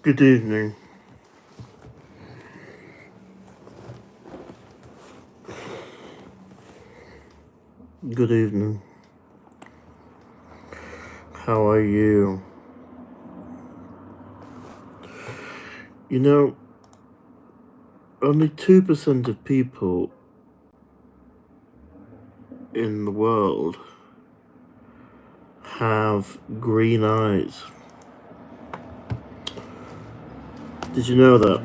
Good evening. Good evening. How are you? You know, only 2% of people in the world have green eyes. Did you know that?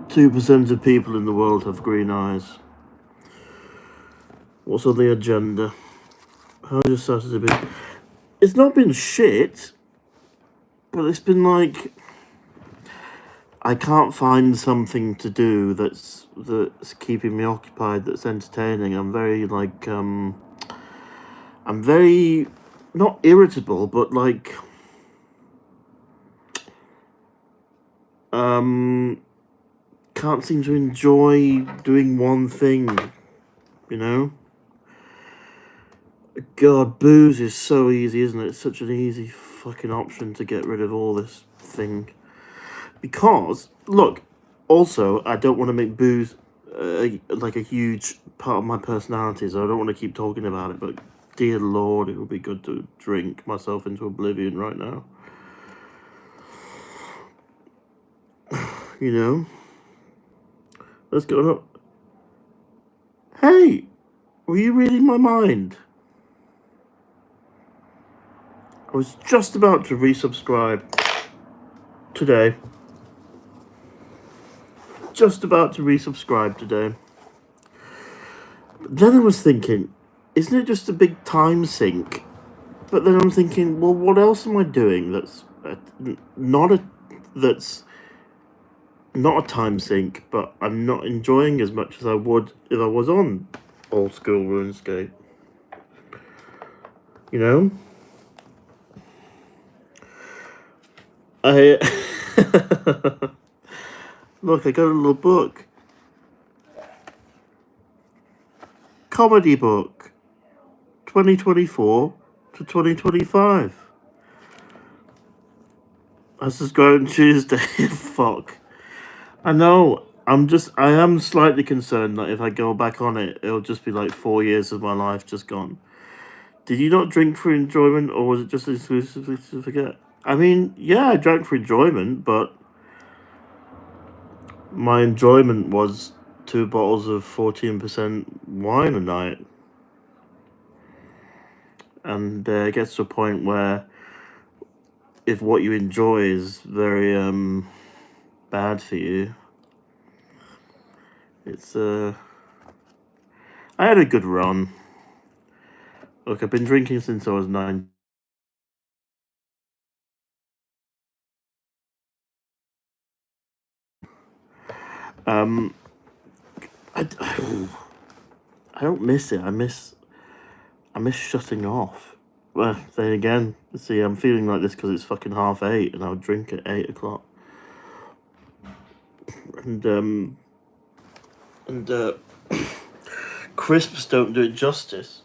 2% of people in the world have green eyes. What's on the agenda? How's your Saturday been? It's not been shit, but it's been like I can't find something to do that's keeping me occupied, that's entertaining. I'm very not irritable, but like can't seem to enjoy doing one thing, you know? God, booze is so easy, isn't it? It's such an easy fucking option to get rid of all this thing. Because, look, also, I don't want to make booze like a huge part of my personality, so I don't want to keep talking about it, but dear Lord, it would be good to drink myself into oblivion right now. You know? Let's go. Hey, were you reading my mind? I was just about to resubscribe today. Just about to resubscribe today. Then I was thinking, isn't it just a big time sink? But then I'm thinking, well, what else am I doing that's not a time sink, but I'm not enjoying as much as I would if I was on old school RuneScape. You know? Look, I got a little book. Comedy book. 2024 to 2025. I subscribed on Tuesday. Fuck. I know. I am slightly concerned that if I go back on it, it'll just be like 4 years of my life just gone. Did you not drink for enjoyment, or was it just exclusively to forget? I mean, yeah, I drank for enjoyment, but my enjoyment was 2 bottles of 14% wine a night. And it gets to a point where if what you enjoy is very bad for you, it's I had a good run. Look, I've been drinking since I was 9. I don't miss it. I miss shutting off. Well, then again, see, I'm feeling like this because it's fucking 8:30, and I'll drink at 8 o'clock. And crisps don't do it justice.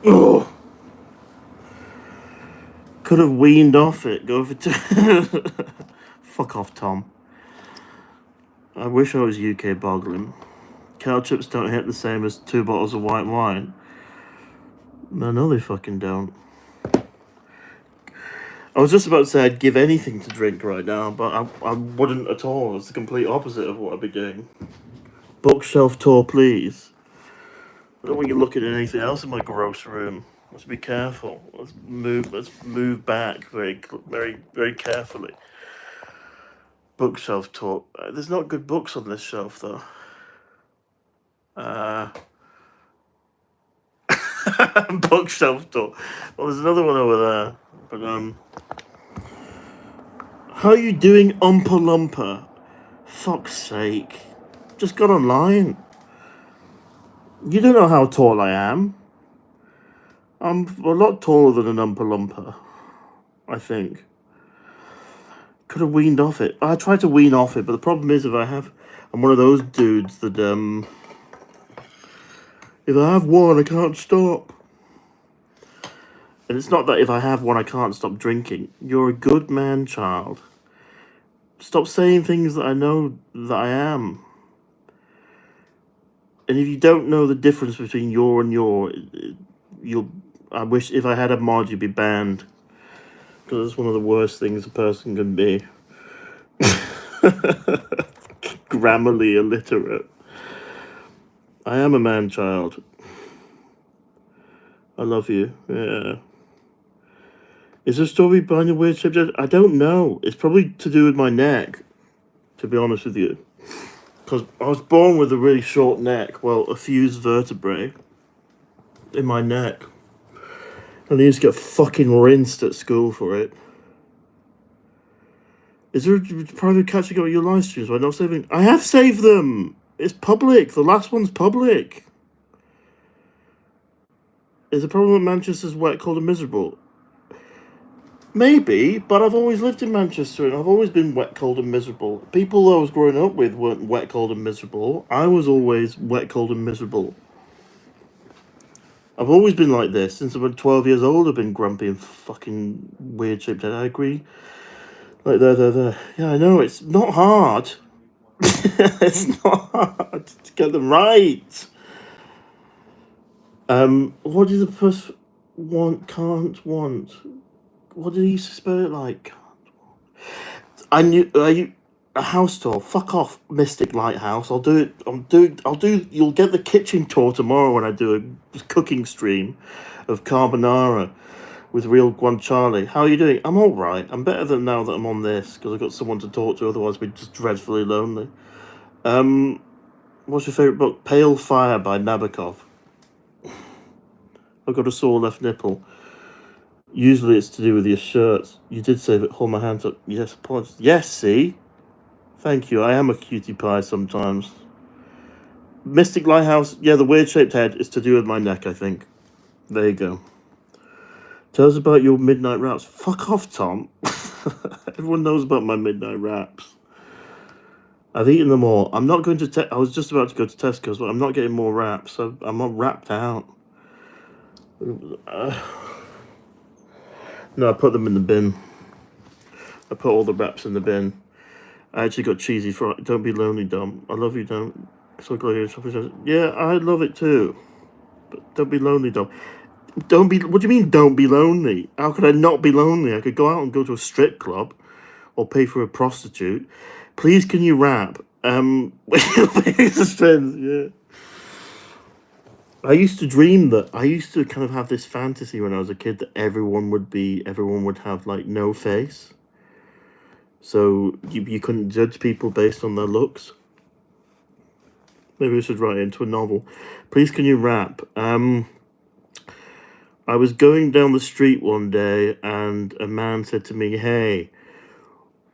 Oh, could have weaned off it. Go for fuck off, Tom. I wish I was UK boggling. Cow chips don't hit the same as 2 bottles of white wine. No, they fucking don't. I was just about to say I'd give anything to drink right now, but I wouldn't at all. It's the complete opposite of what I'd be doing. Bookshelf tour, please. I don't want you looking at anything else in my gross room. Let's be careful. Let's move back very carefully. Bookshelf tour. There's not good books on this shelf though. Bookshelf tour. Well, there's another one over there. But how are you doing, Umpa Lumpa? Fuck's sake. Just got online. You don't know how tall I am. I'm a lot taller than an Oompa Loompa, I think. Could have weaned off it. I tried to wean off it, but the problem is I'm one of those dudes that, if I have one, I can't stop. And it's not that if I have one, I can't stop drinking. You're a good man, child. Stop saying things that I know that I am. And if you don't know the difference between your and your, I wish if I had a mod, you'd be banned. Because it's one of the worst things a person can be. Grammarly illiterate. I am a man child. I love you. Yeah. Is there a story behind your weird shape? I don't know. It's probably to do with my neck, to be honest with you. Because I was born with a really short neck. Well, a fused vertebrae in my neck. And I used to get fucking rinsed at school for it. Is there a private catching up your live streams by not saving? I have saved them! It's public. The last one's public. Is the problem that Manchester's wet, cold and miserable? Maybe, but I've always lived in Manchester and I've always been wet, cold and miserable. People I was growing up with weren't wet, cold and miserable. I was always wet, cold and miserable. I've always been like this. Since I've been 12 years old, I've been grumpy and fucking weird-shaped head. I agree. Like, there. Yeah, I know, it's not hard. It's not hard to get them right. What did the puss can't want? What did he used to spell it like? I knew a house tour. Fuck off, Mystic Lighthouse. I'll do it. You'll get the kitchen tour tomorrow when I do a cooking stream of carbonara with real guanciale. How are you doing? I'm all right. I'm better than now that I'm on this because I've got someone to talk to. Otherwise, I'd be just dreadfully lonely. What's your favorite book? Pale Fire by Nabokov. I've got a sore left nipple. Usually it's to do with your shirts. You did save it. Hold my hands up. Yes, apologies. Yes, see? Thank you. I am a cutie pie sometimes. Mystic Lighthouse. Yeah, the weird-shaped head is to do with my neck, I think. There you go. Tell us about your midnight wraps. Fuck off, Tom. Everyone knows about my midnight wraps. I've eaten them all. I'm not going to... I was just about to go to Tesco's, but I'm not getting more wraps. I'm not wrapped out. No, I put them in the bin. I put all the wraps in the bin. I actually got cheesy fries. Don't be lonely, Dom. I love you, Dom. So glad you're shopping. Yeah, I love it too. But don't be lonely, Dom. Don't be... What do you mean, don't be lonely? How could I not be lonely? I could go out and go to a strip club or pay for a prostitute. Please, can you rap? Yeah. I used to dream that... I used to kind of have this fantasy when I was a kid that everyone would have, like, no face. So you couldn't judge people based on their looks. Maybe we should write it into a novel. Please, can you rap? I was going down the street one day and a man said to me, "Hey,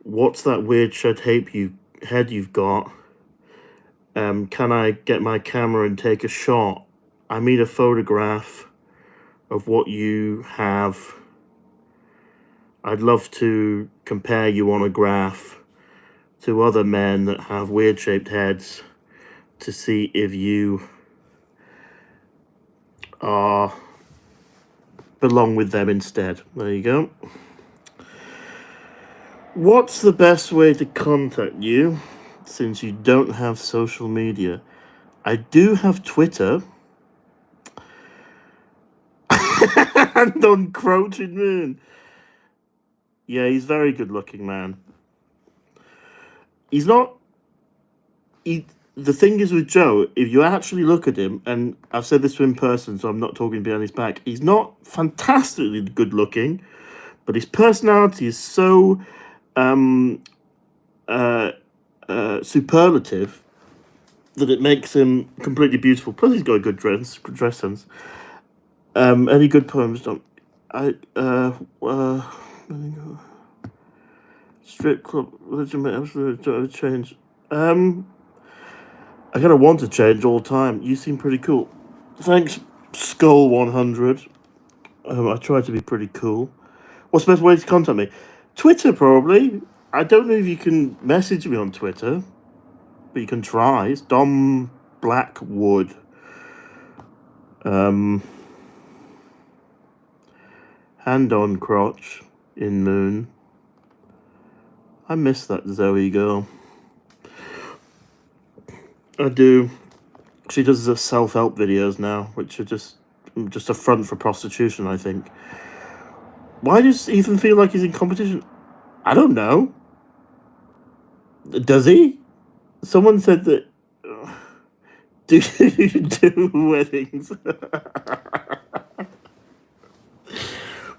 what's that weird head you've got? Can I get my camera and take a shot? I mean a photograph of what you have. I'd love to compare you on a graph to other men that have weird-shaped heads to see if you belong with them instead." There you go. What's the best way to contact you since you don't have social media? I do have Twitter. And on Crouching Moon. Yeah, he's very good looking, man. He's not... The thing is with Joe, if you actually look at him, and I've said this to him in person, so I'm not talking behind his back, he's not fantastically good looking, but his personality is so superlative that it makes him completely beautiful. Plus, he's got a good dress sense. Any good poems? Don't strip club religion may absolutely change. I kind of want to change all the time. You seem pretty cool. Thanks, Skull 100. I try to be pretty cool. What's the best way to contact me? Twitter, probably. I don't know if you can message me on Twitter, but you can try. It's Dom Blackwood. Hand on crotch in moon. I miss that Zoe girl. I do. She does the self-help videos now, which are just a front for prostitution, I think. Why does Ethan feel like he's in competition? I don't know. Does he? Someone said that. Do you do weddings?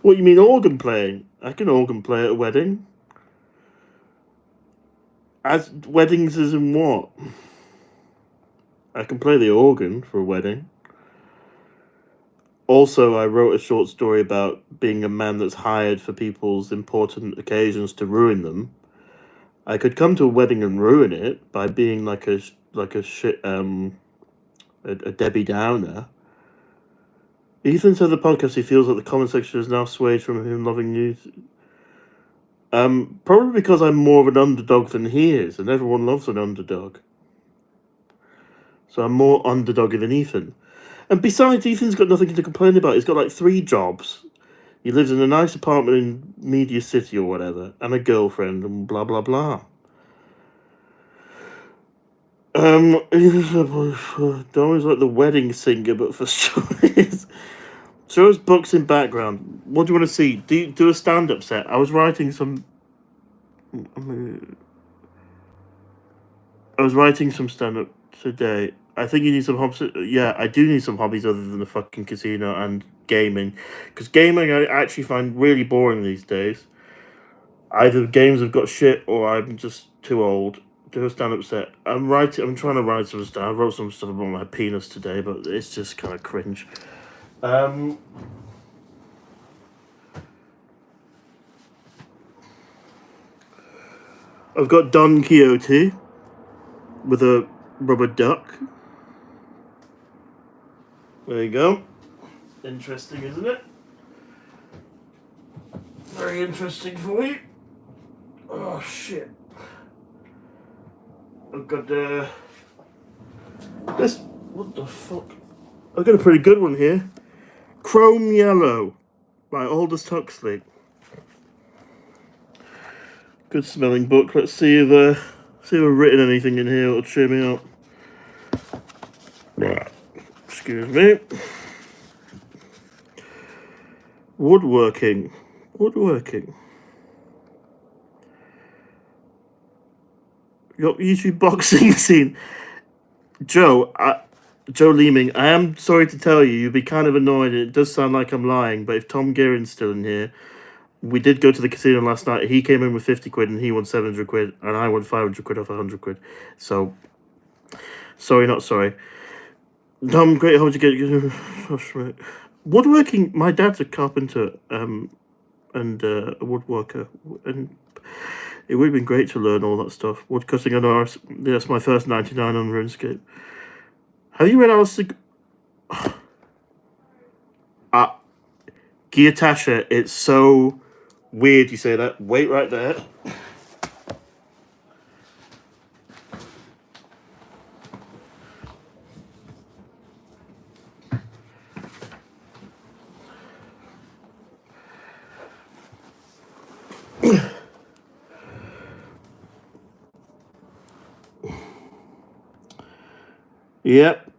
What, you mean organ playing? I can organ play at a wedding. As weddings as in what? I can play the organ for a wedding. Also, I wrote a short story about being a man that's hired for people's important occasions to ruin them. I could come to a wedding and ruin it by being like a Debbie Downer. Ethan said the podcast he feels like the comment section is now swayed from him loving news. Probably because I'm more of an underdog than he is, and everyone loves an underdog. So I'm more underdoggy than Ethan. And besides, Ethan's got nothing to complain about. He's got like 3 jobs. He lives in a nice apartment in Media City or whatever, and a girlfriend, and blah blah blah. Dom is like the wedding singer, but for stories. Shows books in background. What do you want to see? Do a stand-up set. I was writing some stand-up today. I think you need some hobbies. Yeah, I do need some hobbies other than the fucking casino and gaming. Because gaming I actually find really boring these days. Either games have got shit or I'm just too old. Do a stand-up set. I'm trying to write some stuff. I wrote some stuff about my penis today, but it's just kind of cringe. I've got Don Quixote with a rubber duck. There you go. Interesting, isn't it? Very interesting for you. Oh shit. I've got this. What the fuck? I've got a pretty good one here. Chrome Yellow by Aldous Huxley. Good smelling book. Let's see if I've written anything in here that'll cheer me up. Excuse me. Woodworking. Your YouTube boxing scene. Joe Leeming, I am sorry to tell you, you'd be kind of annoyed. It does sound like I'm lying, but if Tom Gearin's still in here, we did go to the casino last night. He came in with 50 quid and he won 700 quid, and I won 500 quid off 100 quid. So, sorry, not sorry. Tom, great, how would you get woodworking? My dad's a carpenter and a woodworker, and it would have been great to learn all that stuff. Woodcutting on ours. Yeah, that's my first 99 on RuneScape. Have you read Alistair? Giatasha, it's so weird you say that. Wait right there. Yep.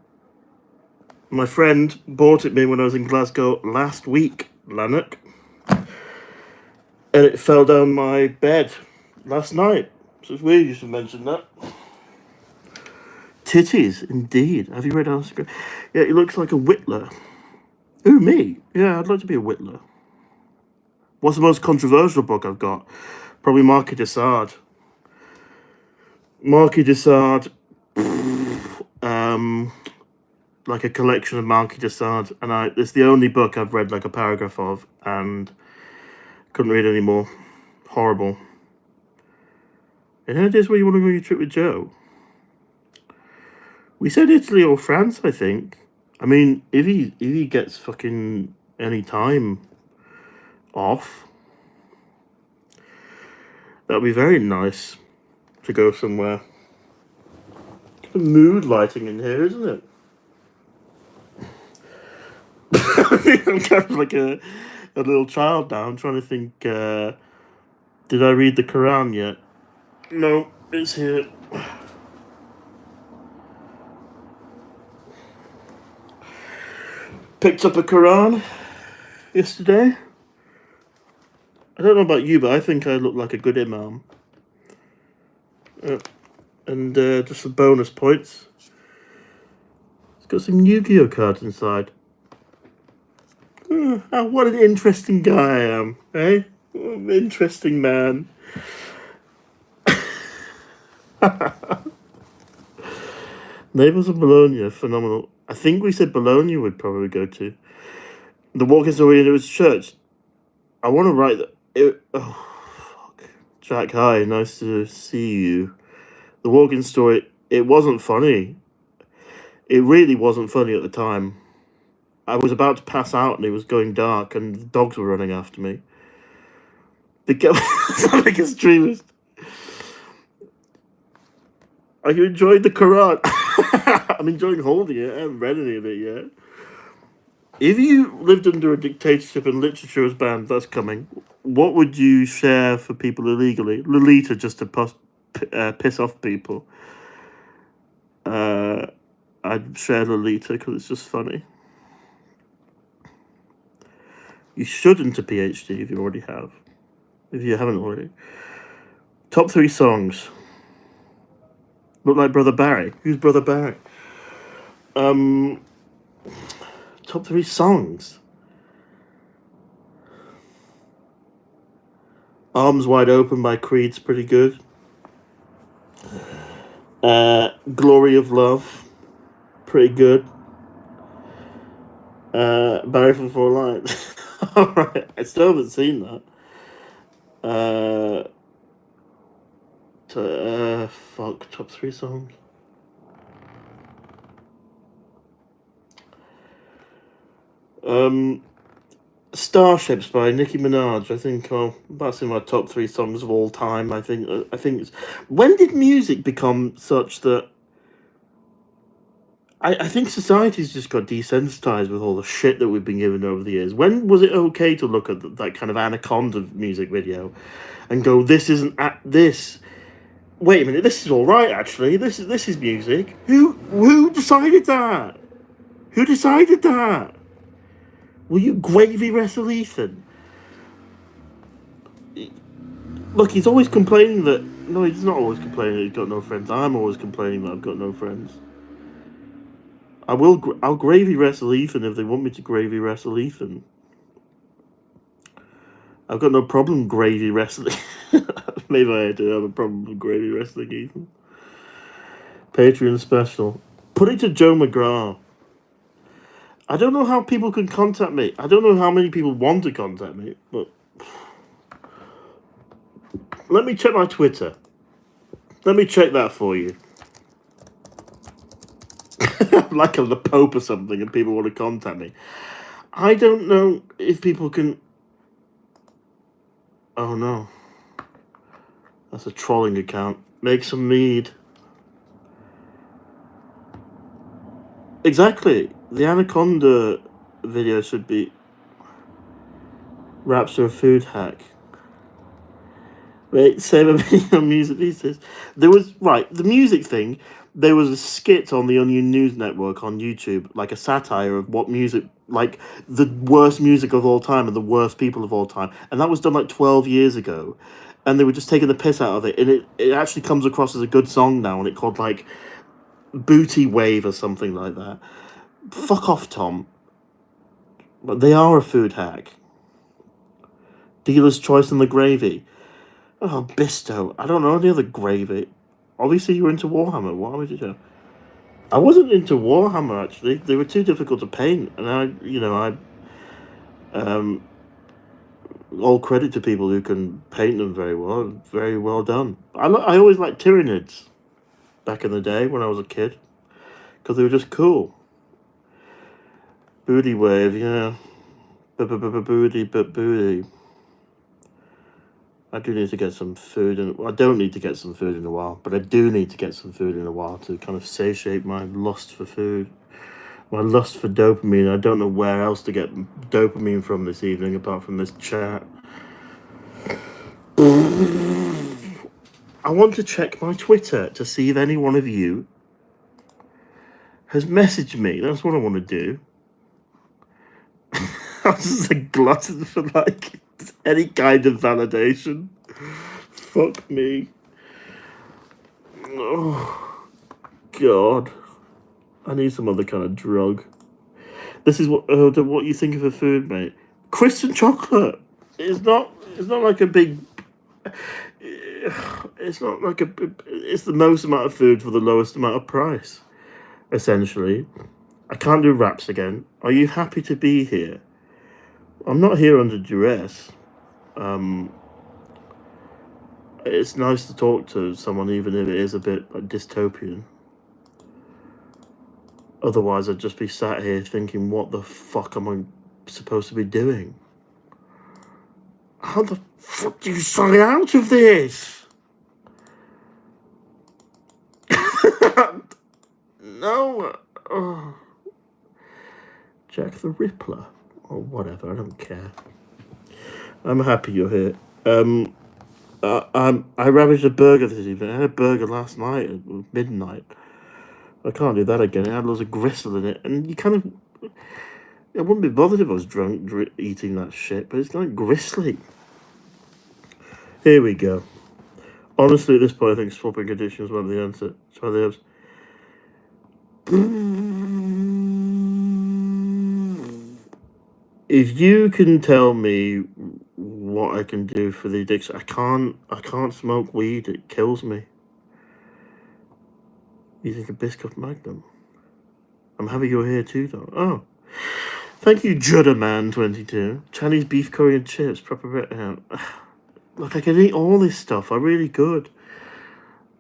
My friend bought it me when I was in Glasgow last week, Lanark. And it fell down my bed last night. So it's weird you should mention that. Titties, indeed. Have you read Alistair? Yeah, he looks like a whittler. Ooh, me? Yeah, I'd like to be a whittler. What's the most controversial book I've got? Probably Marquis de Sade. Like a collection of Marquis de Sade, and it's the only book I've read like a paragraph of, and couldn't read anymore. Horrible. Any ideas where you want to go on your trip with Joe? We said Italy or France, I think. I mean, if he gets fucking any time off, that would be very nice to go somewhere. Mood lighting in here, isn't it? I'm kind of like a little child now. I'm trying to think, did I read the Quran yet? No, it's here. Picked up a Quran yesterday. I don't know about you, but I think I look like a good imam. And just some bonus points. It's got some Yu-Gi-Oh cards inside. What an interesting guy I am, eh? Interesting man. Naples and Bologna, phenomenal. I think we said Bologna would probably go to. The walking story in its church. I want to write that. Fuck. Jack, hi, nice to see you. The walking story, it wasn't funny. It really wasn't funny at the time. I was about to pass out and it was going dark and the dogs were running after me. Sound like a extremist. Are you enjoying the Quran? I'm enjoying holding it. I haven't read any of it yet. If you lived under a dictatorship and literature was banned, that's coming. What would you share for people illegally? Lolita, just to piss off people. I'd share Lolita because it's just funny. You shouldn't a PhD if you already have. If you haven't already. Top 3 songs. Look like Brother Barry. Who's Brother Barry? Top 3 songs. Arms Wide Open by Creed's pretty good. Glory of Love, pretty good. Barry from Four Lines. Alright, I still haven't seen that. Fuck, top 3 songs. Starships by Nicki Minaj. I think that's in my top 3 songs of all time. I think it's, when did music become such that I think society's just got desensitized with all the shit that we've been given over the years. When was it okay to look at that kind of Anaconda music video and go, this isn't this? Wait a minute, this is all right actually. This is music. Who decided that? Who decided that? Will you gravy wrestle Ethan? Look, he's always complaining that... No, he's not always complaining that he's got no friends. I'm always complaining that I've got no friends. I'll gravy wrestle Ethan if they want me to gravy wrestle Ethan. I've got no problem gravy wrestling. Maybe I do have a problem with gravy wrestling Ethan. Patreon special. Put it to Joe McGrath. I don't know how people can contact me. I don't know how many people want to contact me, but... Let me check my Twitter. Let me check that for you. Like I'm the Pope or something and people want to contact me. I don't know if people can... Oh no. That's a trolling account. Make some mead. Exactly. The Anaconda video should be... Raps are a food hack. Wait, save a video on music pieces. There was... Right, the music thing... There was a skit on the Onion News Network on YouTube, like a satire of what music, like the worst music of all time and the worst people of all time. And that was done like 12 years ago. And they were just taking the piss out of it. And it actually comes across as a good song now. And it called like Booty Wave or something like that. Fuck off, Tom. But they are a food hack. Dealer's Choice and the Gravy. Oh, Bisto. I don't know any other gravy. Obviously, you're into Warhammer. What would you do? I wasn't into Warhammer, actually. They were too difficult to paint. And all credit to people who can paint them very well. Very well done. I always liked Tyranids back in the day when I was a kid. Because they were just cool. Booty Wave, yeah. booty. I do need to get some food, and I don't need to get some food in a while, but I do need to get some food in a while to kind of satiate my lust for food, my lust for dopamine. I don't know where else to get dopamine from this evening apart from this chat. I want to check my Twitter to see if any one of you has messaged me. That's what I want to do. I'm just a glutton for like any kind of validation. Fuck me. Oh God. I need some other kind of drug. This is what you think of a food, mate. Crisps and chocolate. It's not like a big. It's not like a. It's the most amount of food for the lowest amount of price. Essentially, I can't do wraps again. Are you happy to be here? I'm not here under duress. It's nice to talk to someone, even if it is a bit like dystopian. Otherwise, I'd just be sat here thinking, what the fuck am I supposed to be doing? How the fuck do you sign out of this? No. Oh. Jack the Rippler. Or whatever, I don't care. I'm happy you're here. I ravaged a burger this evening. I had a burger last night at midnight. I can't do that again. It had loads of gristle in it, and you kind of... I wouldn't be bothered if I was drunk eating that shit, but it's like gristly. Here we go. Honestly, at this point, I think swapping conditions might be the answer. Try the herbs. If you can tell me what I can do for the addiction, I can't smoke weed. It kills me. You think a Biscuit Magnum? I'm happy you're here too, though. Oh. Thank you, Judderman22. Chinese beef curry and chips. Proper... Look, I could eat all this stuff. I really could.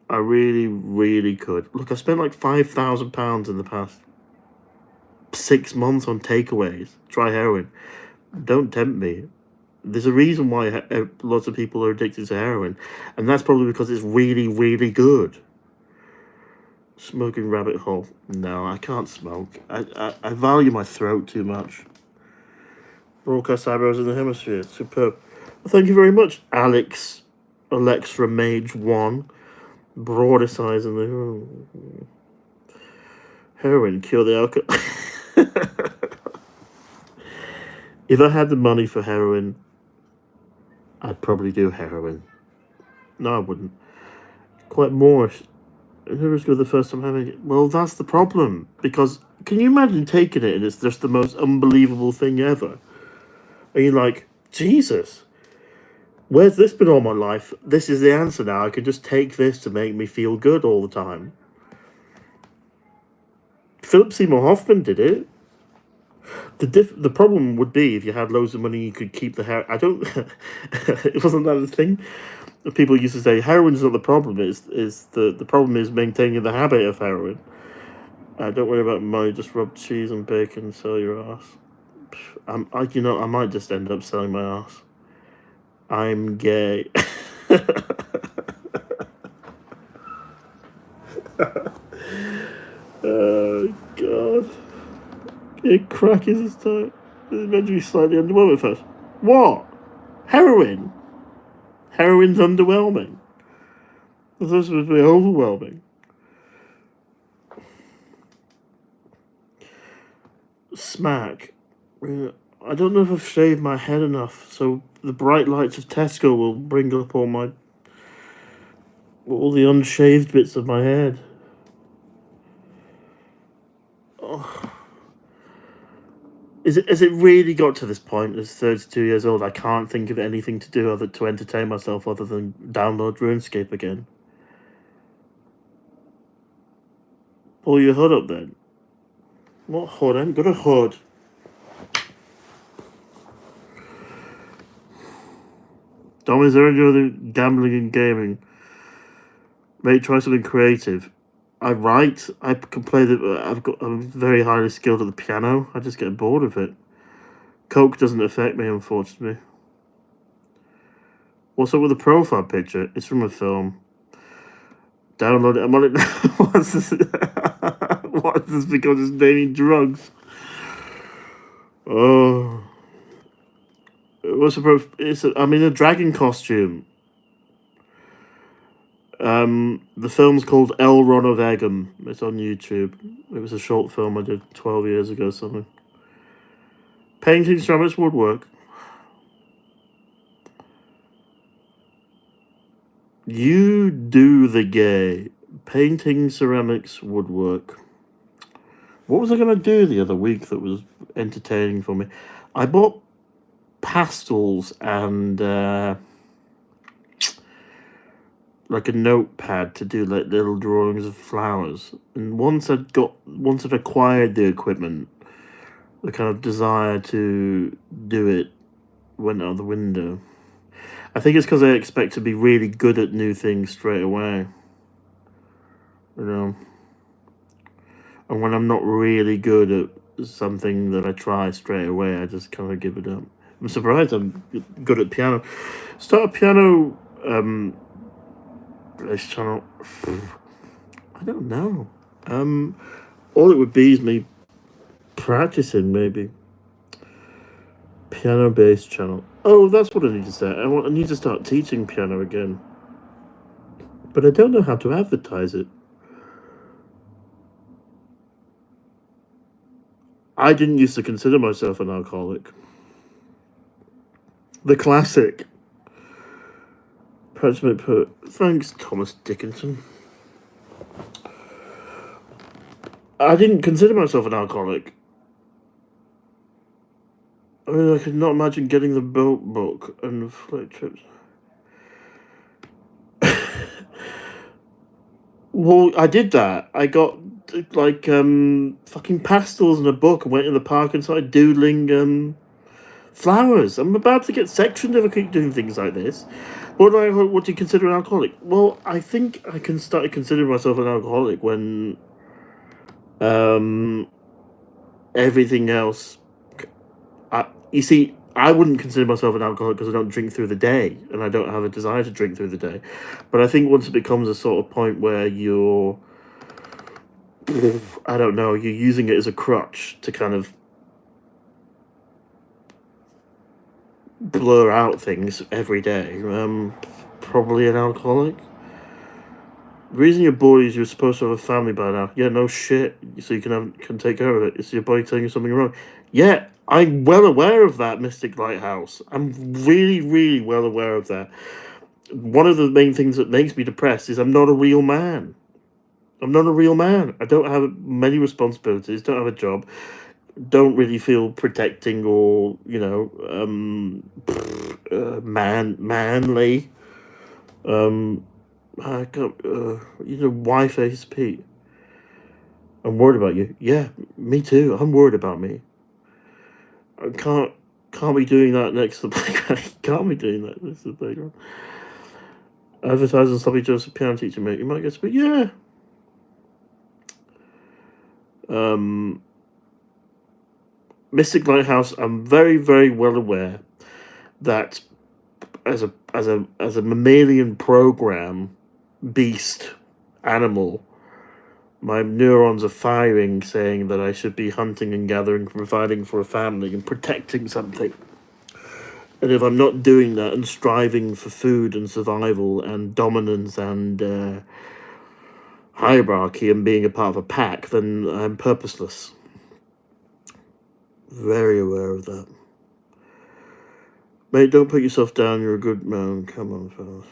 I really, really could. Look, I spent like £5,000 in the past 6 months on takeaways. Try heroin. Don't tempt me. There's a reason why lots of people are addicted to heroin, and that's probably because it's really, really good. Smoking rabbit hole. No, I can't smoke. I value my throat too much. Broadcast eyebrows in the hemisphere. Superb. Well, thank you very much, Alexa Mage 1. Broadest eyes in the... Heroin, cure the alcohol. If I had the money for heroin, I'd probably do heroin. No, I wouldn't. Quite Moorish. Who was good the first time having it? Well, that's the problem. Because, can you imagine taking it and it's just the most unbelievable thing ever? And you're like, Jesus, where's this been all my life? This is the answer now. I could just take this to make me feel good all the time. Philip Seymour Hoffman did it. The problem would be if you had loads of money, you could keep the hair. I don't. It wasn't that a thing. People used to say heroin's not the problem. Is the problem is maintaining the habit of heroin. Don't worry about money. Just rub cheese and bacon and sell your ass. I might just end up selling my ass. I'm gay. Oh God. It crack is this time. It's meant to be slightly underwhelming first. What? Heroin? Heroin's underwhelming. It's supposed to be overwhelming. Smack. I don't know if I've shaved my head enough, so the bright lights of Tesco will bring up all the unshaved bits of my head. Oh. Has it really got to this point as 32 years old? I can't think of anything to do to entertain myself other than download RuneScape again. Pull your hood up then. What hood? I ain't got a hood. Dom, is there any other gambling and gaming? Mate, try something creative. I write. I can play I'm very highly skilled at the piano. I just get bored of it. Coke doesn't affect me, unfortunately. What's up with the profile picture? It's from a film. Download it. I'm on it now. What's this? What's this because it's naming drugs? Oh. What's the I'm in a dragon costume. The film's called El Ron Vegan. It's on YouTube. It was a short film I did 12 years ago, something. Painting, ceramics, woodwork. You do the gay. Painting, ceramics, woodwork. What was I going to do the other week that was entertaining for me? I bought pastels and like a notepad to do like little drawings of flowers. And once I'd acquired the equipment, the kind of desire to do it went out the window. I think it's because I expect to be really good at new things straight away. You know? And when I'm not really good at something that I try straight away, I just kind of give it up. I'm surprised I'm good at piano. Start a piano this channel. I don't know. All it would be is me practicing, maybe. Piano based channel. Oh, that's what I need to say. I need to start teaching piano again. But I don't know how to advertise it. I didn't used to consider myself an alcoholic. The classic. Thanks, Thomas Dickinson. I didn't consider myself an alcoholic. I mean, I could not imagine getting the boat book and flight trips. Well, I did that. I got like fucking pastels and a book and went in the park and started doodling flowers. I'm about to get sectioned if I keep doing things like this. What do you consider an alcoholic? Well, I think I can start considering myself an alcoholic when everything else. You see, I wouldn't consider myself an alcoholic because I don't drink through the day and I don't have a desire to drink through the day. But I think once it becomes a sort of point where you're, I don't know, you're using it as a crutch to kind of blur out things every day, probably an alcoholic. The reason you're bored is you're supposed to have a family by now. Yeah, no shit. So you can take care of it. It's your body telling you something wrong. Yeah, I'm well aware of that, Mystic Lighthouse. I'm really, really well aware of that. One of the main things that makes me depressed is I'm not a real man. I'm not a real man. I don't have many responsibilities, don't have a job, don't really feel protecting or, manly. I got, Y-face Pete. I'm worried about you. Yeah, me too. I'm worried about me. I can't be doing that next to the playground. Can't be doing that next to the playground. Advertising sloppy Joseph piano teacher, mate. You might get to yeah. Mystic Lighthouse, I'm very, very well aware that as a mammalian program, beast, animal, my neurons are firing, saying that I should be hunting and gathering, providing for a family, and protecting something. And if I'm not doing that and striving for food and survival and dominance and hierarchy and being a part of a pack, then I'm purposeless. Very aware of that. Mate, don't put yourself down. You're a good man. Come on, fellas.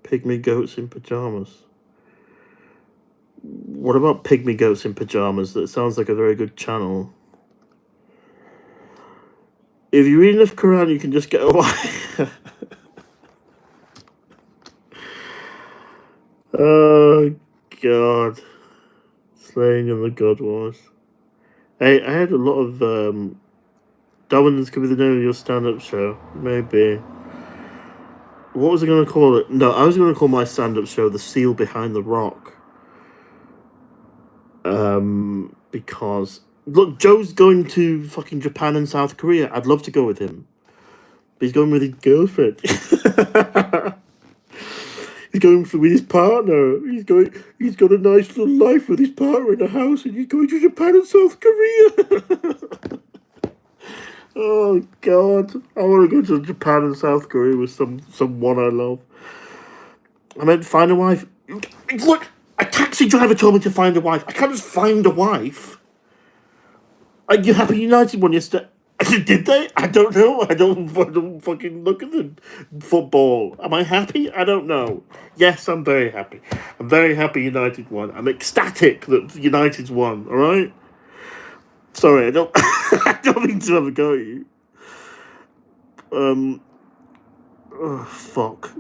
Pygmy goats in pajamas. What about pygmy goats in pajamas? That sounds like a very good channel. If you read enough Quran, you can just get away. Oh, God. Slaying of the God Wars. Hey, I had a lot of, Dominance could be the name of your stand-up show. Maybe. What was I going to call it? No, I was going to call my stand-up show The Seal Behind the Rock. Because Look, Joe's going to fucking Japan and South Korea. I'd love to go with him. But he's going with his girlfriend. He's going with his partner. He's got a nice little life with his partner in a house, and he's going to Japan and South Korea. Oh God, I want to go to Japan and South Korea with someone I love. I meant find a wife. Look, a taxi driver told me to find a wife. I can't just find a wife. You have a United one yesterday. Did they? I don't know. I don't fucking look at the football. Am I happy? I don't know. Yes, I'm very happy. I'm very happy United won. I'm ecstatic that United's won. All right. Sorry, I don't. I don't mean to have a go at you. Oh fuck.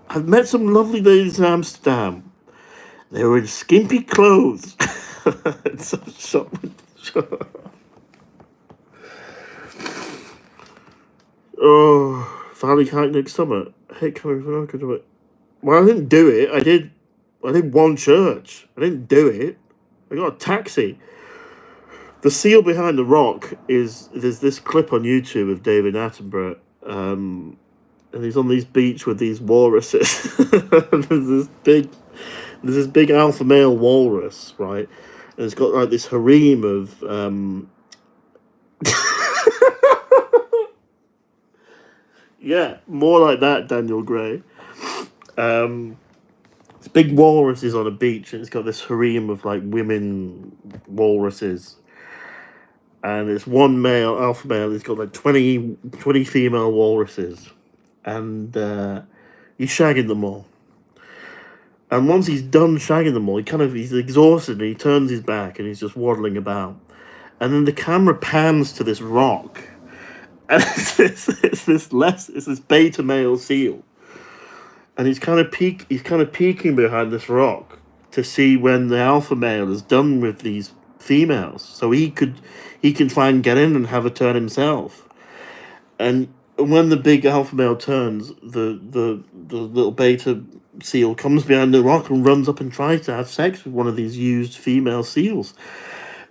I've met some lovely ladies in Amsterdam. They were in skimpy clothes. It's some shop. Oh, Valley Hike next summer. I hate coming from America to it. Well, I didn't do it. I did one church. I didn't do it. I got a taxi. The seal behind the rock is there's this clip on YouTube of David Attenborough, and he's on this beach with these walruses. there's this big alpha male walrus, right? And it's got like this harem of yeah, more like that, Daniel Gray. This big walrus is on a beach, and it's got this harem of like women walruses. And it's one male, alpha male, he's got like 20 female walruses. And he's shagging them all. And once he's done shagging them all, he's exhausted and he turns his back and he's just waddling about. And then the camera pans to this rock. And it's this beta male seal. And he's kind of peeking behind this rock to see when the alpha male is done with these females. So he can try and get in and have a turn himself. And when the big alpha male turns, the little beta seal comes behind the rock and runs up and tries to have sex with one of these used female seals.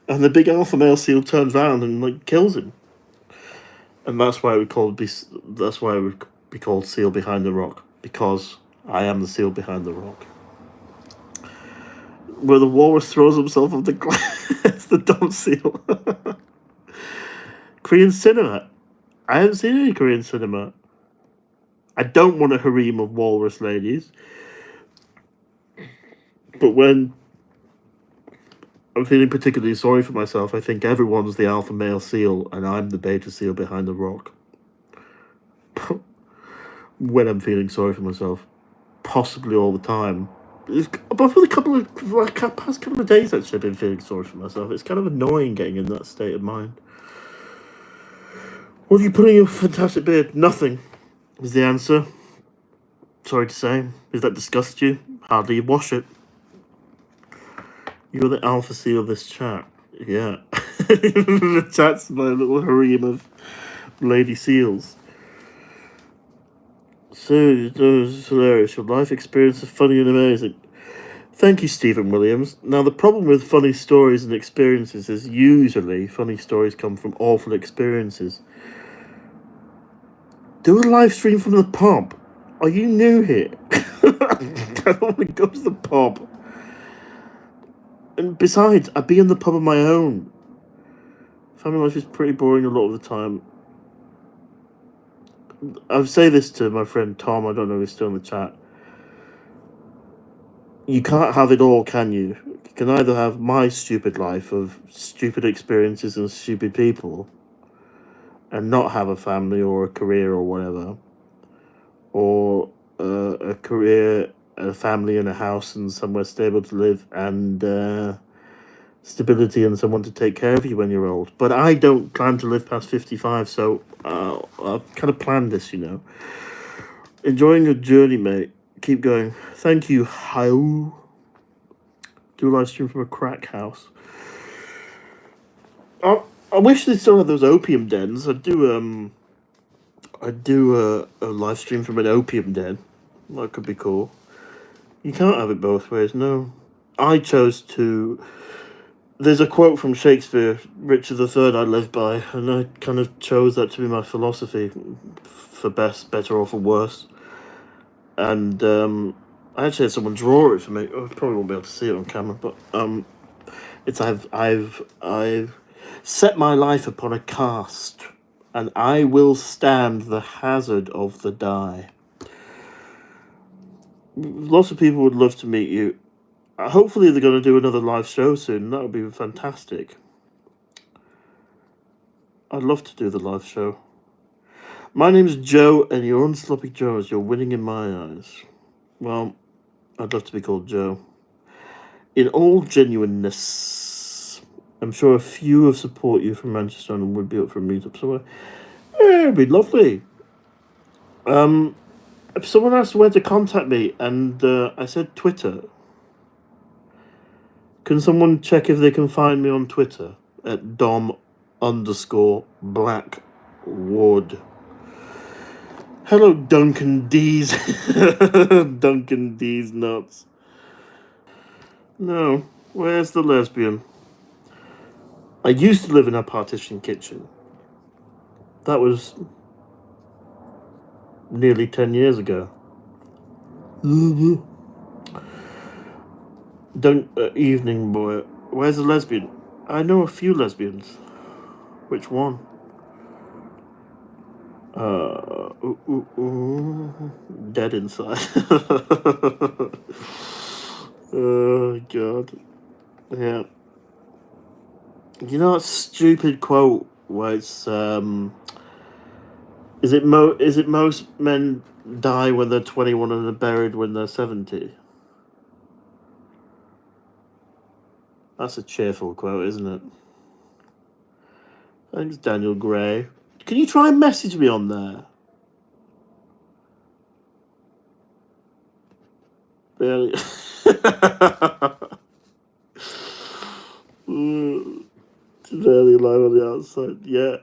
And the big alpha male seal turns around and like kills him. And that's why it would be called Seal Behind the Rock, because I am the seal behind the rock. Where the walrus throws himself off the glass, the dumb seal. Korean cinema. I haven't seen any Korean cinema. I don't want a harem of walrus ladies. But when I'm feeling particularly sorry for myself, I think everyone's the alpha male seal and I'm the beta seal behind the rock. When I'm feeling sorry for myself. Possibly all the time. But for the past couple of days, actually, I've been feeling sorry for myself. It's kind of annoying getting in that state of mind. What do you put in your fantastic beard? Nothing is the answer. Sorry to say. Does that disgust you? Hardly wash it. You're the alpha seal of this chat. Yeah. The chat's my little harem of lady seals. So, that was hilarious. Your life experience is funny and amazing. Thank you, Stephen Williams. Now, the problem with funny stories and experiences is usually funny stories come from awful experiences. Do a live stream from the pub. Are you new here? I don't want to go to the pub. And besides, I'd be in the pub on my own. Family life is pretty boring a lot of the time. I say this to my friend Tom, I don't know if he's still in the chat. You can't have it all, can you? You can either have my stupid life of stupid experiences and stupid people and not have a family or a career or whatever. Or a career, a family and a house and somewhere stable to live and stability and someone to take care of you when you're old. But I don't plan to live past 55, so I've kind of planned this, you know. Enjoying your journey, mate. Keep going. Thank you, How. Do a live stream from a crack house. I wish they still had those opium dens. I'd do a live stream from an opium den. That could be cool. You can't have it both ways, no. I chose to There's a quote from Shakespeare, Richard III, I live by, and I kind of chose that to be my philosophy, for best, better, or for worse. And I actually had someone draw it for me. I probably won't be able to see it on camera, but it's I've set my life upon a cast, and I will stand the hazard of the die. Lots of people would love to meet you. Hopefully they're going to do another live show soon. That would be fantastic. I'd love to do the live show. My name's Joe, and you're Unsloppy Joes. You're winning in my eyes. Well, I'd love to be called Joe. In all genuineness, I'm sure a few of support you from Manchester and would be up for a meetup somewhere. Yeah, it'd be lovely. If someone asked where to contact me, and I said Twitter, can someone check if they can find me on Twitter at Dom_Blackwood? Hello, Duncan D's. Duncan D's nuts. No, where's the lesbian? I used to live in a partition kitchen. That was nearly 10 years ago. Evening boy. Where's the lesbian? I know a few lesbians. Which one? Dead inside. Oh god. Yeah. You know that stupid quote where it's is it most men die when they're 21 and are buried when they're 70? That's a cheerful quote, isn't it? Thanks, Daniel Gray. Can you try and message me on there? Barely. Barely alive on the outside. Yeah.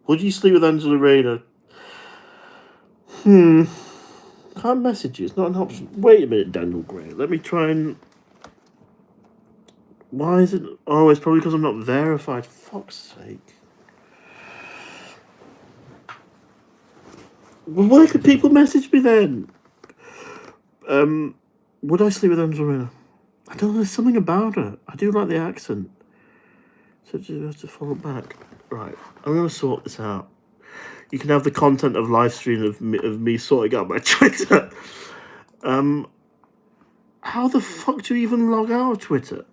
Would you sleep with Angela Rayner? Can't message you. It's not an option. Wait a minute, Daniel Gray. Let me try and... Why is it... Oh, it's probably because I'm not verified. Fuck's sake. Well, why could people message me then? Would I sleep with Angela Rayner? I don't know. There's something about her. I do like the accent. So you have to follow back. Right. I'm going to sort this out. You can have the content of live stream of me sorting out my Twitter. How the fuck do you even log out of Twitter?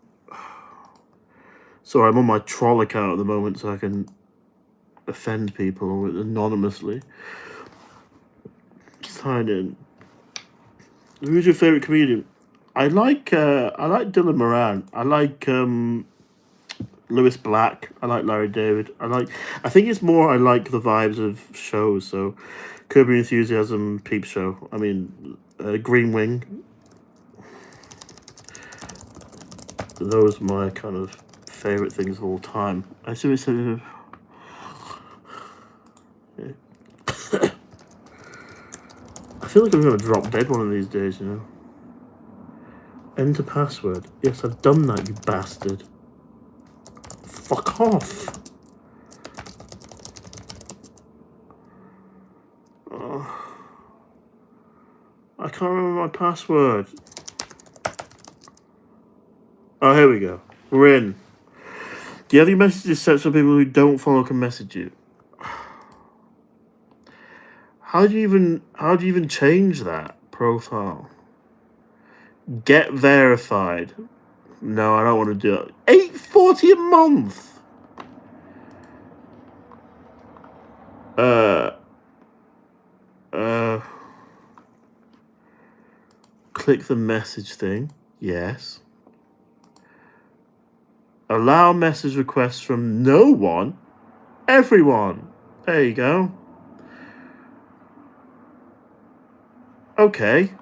Sorry, I'm on my troll account at the moment so I can offend people anonymously. Sign in. Who's your favourite comedian? I like Dylan Moran. I like Lewis Black. I like Larry David. I think it's more I like the vibes of shows. So, Curb Your Enthusiasm, Peep Show. I mean, Green Wing. Those are my kind of favourite things of all time. I seriously. I feel like I'm going to drop dead one of these days, you know. Enter password. Yes, I've done that, you bastard. Fuck off. Oh. I can't remember my password. Oh, here we go. We're in. Do you have your messages set so people who don't follow can message you? How do you even change that profile? Get verified. No, I don't want to do it. $8.40 a month. Click the message thing. Yes. Allow message requests from no one. Everyone. There you go. Okay.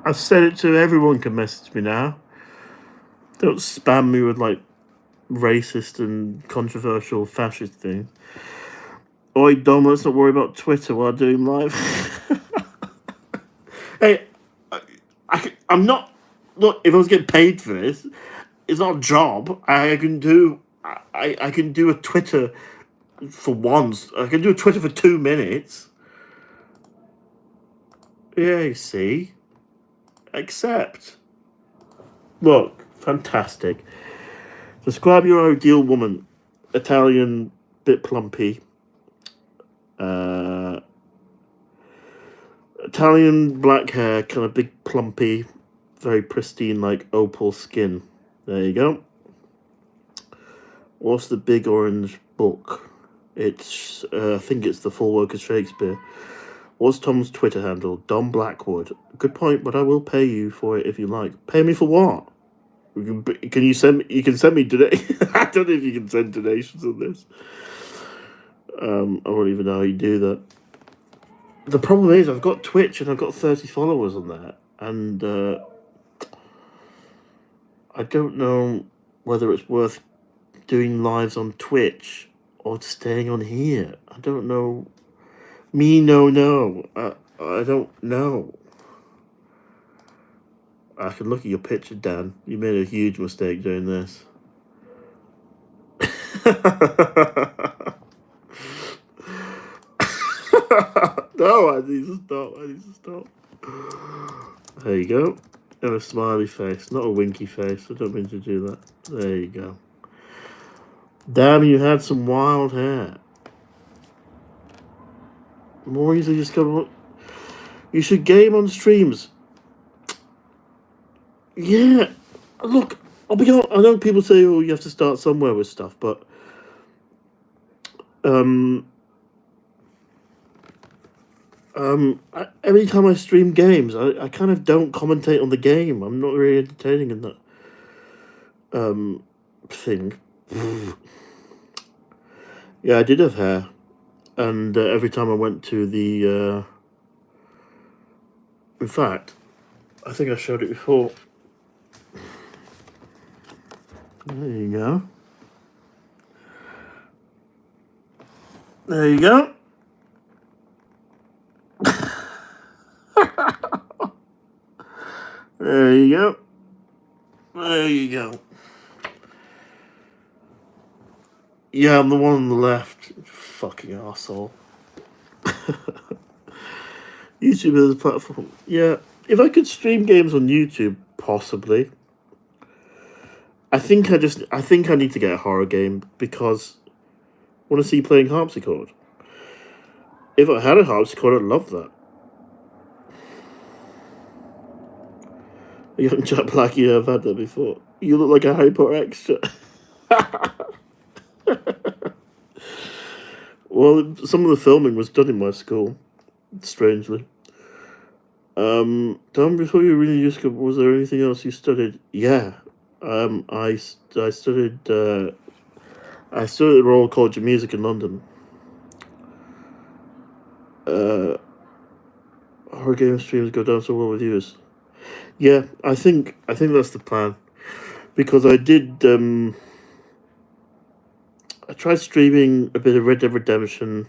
I've said it to everyone can message me now. Don't spam me with like racist and controversial fascist things. Oi, Dom, let's not worry about Twitter while doing live. Hey, I'm not look, if I was getting paid for this, it's not a job. I can do. I can do a Twitter for once. I can do a Twitter for 2 minutes. Yeah, you see. Accept. Look, fantastic. Describe your ideal woman. Italian, bit plumpy. Italian, black hair, kind of big plumpy, very pristine, like opal skin. There you go. What's the big orange book? It's, I think it's The Full Work of Shakespeare. What's Tom's Twitter handle? Dom Blackwood. Good point, but I will pay you for it if you like. Pay me for what? Can you send me? You can send me today. I don't know if you can send donations on this. I don't even know how you do that. The problem is, I've got Twitch and I've got 30 followers on there, and I don't know whether it's worth doing lives on Twitch or staying on here. I don't know. No. I don't know. I can look at your picture, Dan. You made a huge mistake doing this. No, I need to stop. There you go. And a smiley face, not a winky face. I don't mean to do that. There you go. Damn, you had some wild hair. More easily discoverable. You should game on streams. Yeah, look, I'll be honest. I know people say, "Oh, you have to start somewhere with stuff," but every time I stream games, I kind of don't commentate on the game. I'm not really entertaining in that thing. Yeah, I did have hair, and every time I went to the, in fact, I think I showed it before. There you go. There you go. There you go. There you go. Yeah, I'm the one on the left. Fucking arsehole. YouTube is a platform. Yeah, if I could stream games on YouTube, possibly. I think I need to get a horror game because I want to see you playing harpsichord. If I had a harpsichord, I'd love that. A young chap like you, I've had that before. You look like a Harry Potter extra. Well, some of the filming was done in my school, strangely. Tom, before you really used to, was there anything else you studied? Yeah. I studied at the Royal College of Music in London. Horror game streams go down so well with viewers. Yeah, I think that's the plan. Because I did I tried streaming a bit of Red Dead Redemption.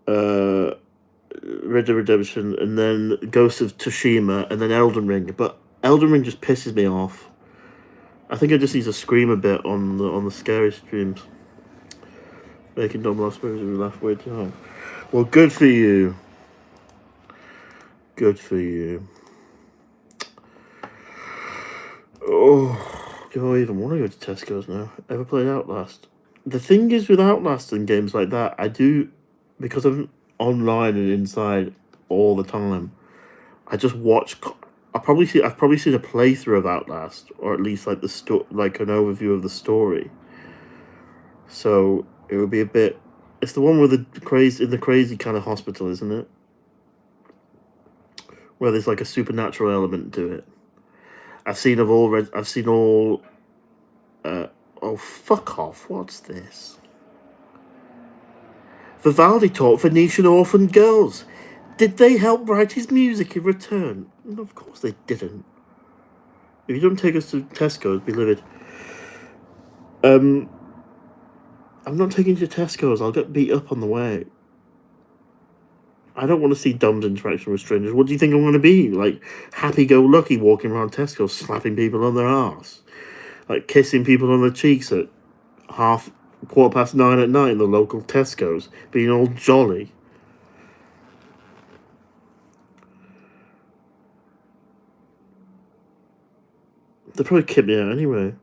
Red Dead Redemption, and then Ghost of Tsushima, and then Elden Ring. But Elden Ring just pisses me off. I think I just need to scream a bit on the scary streams. Making dumb last moves and laugh way too hard. Well, good for you. Good for you. Oh, do I even want to go to Tesco's now? Ever played Outlast? The thing is with Outlast and games like that, I do, because I'm online and inside all the time, I just watch. I've probably seen a playthrough of Outlast, or at least like like an overview of the story. So it would be a bit. It's the one with the crazy kind of hospital, isn't it? Where there's like a supernatural element to it. I've seen all. Oh, fuck off! What's this? Vivaldi taught Venetian orphan girls. Did they help write his music in return? No, of course they didn't. If you don't take us to Tesco's, be livid. I'm not taking you to Tesco's. I'll get beat up on the way. I don't want to see dumb interaction with strangers. What do you think I'm going to be? Like, happy-go-lucky walking around Tesco slapping people on their arse? Like, kissing people on the cheeks at 9:15 at night in the local Tesco's, being all jolly? They'd probably kick me out anyway.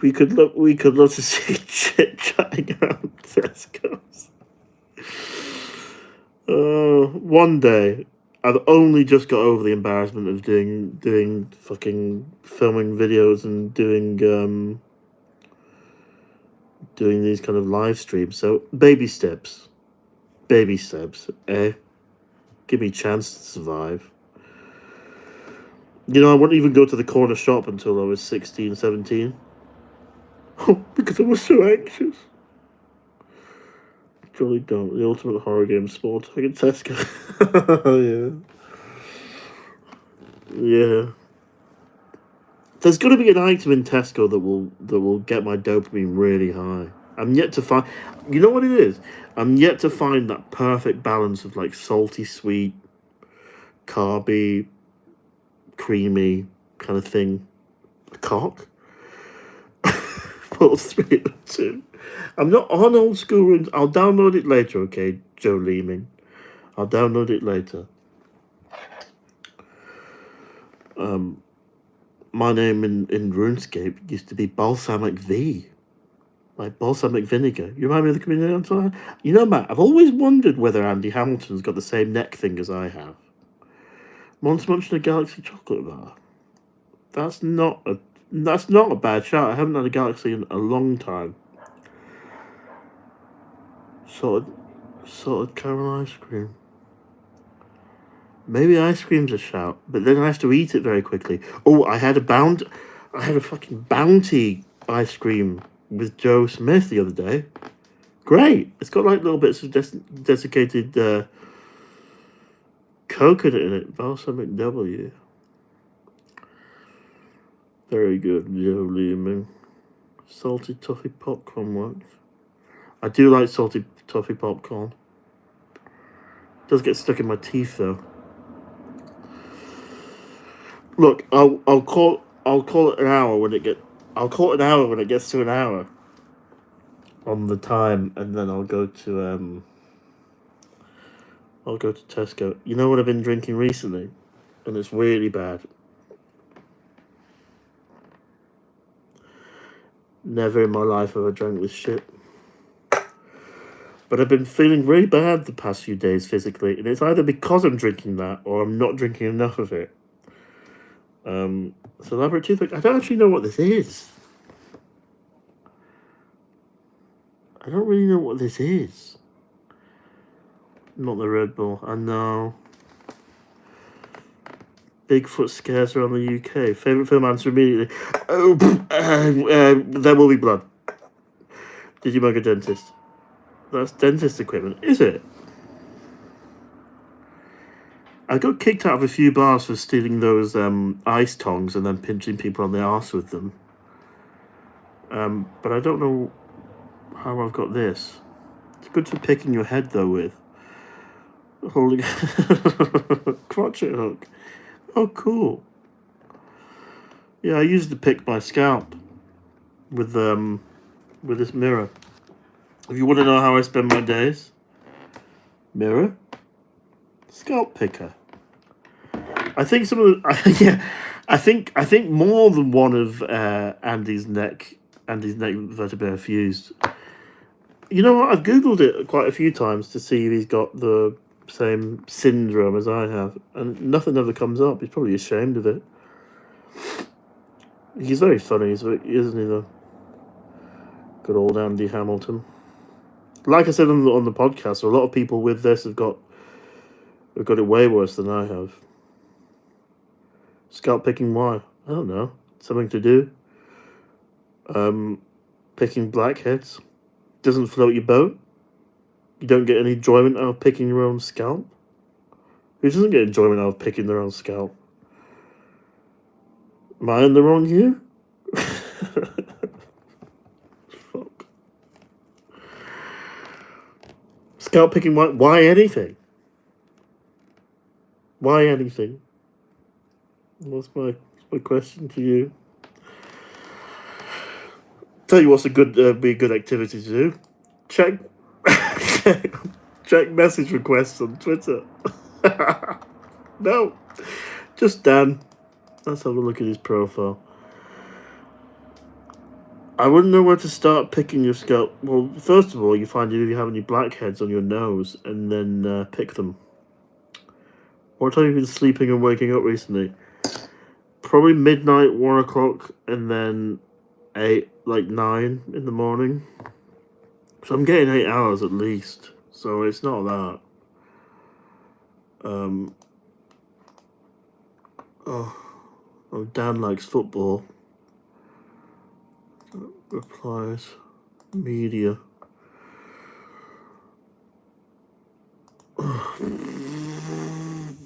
We could love to see chit chatting around Tesco's. One day, I've only just got over the embarrassment of doing fucking filming videos and doing these kind of live streams. So baby steps, eh? Give me a chance to survive. You know, I wouldn't even go to the corner shop until I was 16, 17. Because I was so anxious. Jolly don't. The ultimate horror game sport. I can Tesco. Yeah. Yeah. There's got to be an item in Tesco that will get my dopamine really high. I'm yet to find. You know what it is? I'm yet to find that perfect balance of like salty, sweet, carby, creamy kind of thing. A cock. Pulse 302. I'm not on old school runes. I'll download it later, okay, Joe Leeming. I'll download it later. My name in RuneScape used to be Balsamic V. Like balsamic vinegar. You remind me of the community on time? You know, Matt, I've always wondered whether Andy Hamilton's got the same neck thing as I have. Once munching a Galaxy chocolate bar. That's not a bad shout. I haven't had a Galaxy in a long time. Salted caramel ice cream. Maybe ice cream's a shout, but then I have to eat it very quickly. Oh, I had a fucking Bounty ice cream with Joe Smith the other day. Great. It's got like little bits of desiccated coconut in it. Balsamic W. Very good, Joe Leeman. Salty toffee popcorn works. I do like salty toffee popcorn. It does get stuck in my teeth though. Look, I'll call it an hour when it gets to an hour on the time, and then I'll go to Tesco. You know what I've been drinking recently, and it's really bad. Never in my life have I drank this shit. But I've been feeling really bad the past few days physically, and it's either because I'm drinking that or I'm not drinking enough of it. So elaborate toothpick. I don't actually know what this is. I don't really know what this is. Not the Red Bull. I know. Bigfoot scares around the UK. Favourite film answer immediately. Oh, There Will Be Blood. Did you mug a dentist? That's dentist equipment, is it? I got kicked out of a few bars for stealing those ice tongs and then pinching people on the arse with them. But I don't know how I've got this. It's good for picking your head though with. Holding crotchet hook. Oh, cool. Yeah, I used to pick my scalp with this mirror. If you want to know how I spend my days, mirror, scalp picker. I think some of the I think more than one of Andy's neck vertebrae are fused. You know what? I've googled it quite a few times to see if he's got the same syndrome as I have, and nothing ever comes up. He's probably ashamed of it. He's very funny, isn't he? Though. Good old Andy Hamilton. Like I said on the podcast, a lot of people with this have got it way worse than I have. Scalp picking, why? I don't know. Something to do. Picking blackheads. Doesn't float your boat. You don't get any enjoyment out of picking your own scalp. Who doesn't get enjoyment out of picking their own scalp? Am I in the wrong here? Fuck. Scout picking, why anything? Why anything? That's my question to you. Tell you what's be a good activity to do. Check check message requests on Twitter. No, just Dan. Let's have a look at his profile. I wouldn't know where to start picking your scalp. Well, first of all, you find if you have any blackheads on your nose, and then pick them. What time have you been sleeping and waking up recently? Probably midnight, 1 o'clock, and then 9 in the morning. So I'm getting 8 hours at least. So it's not that. Dan likes football. Replies. Media.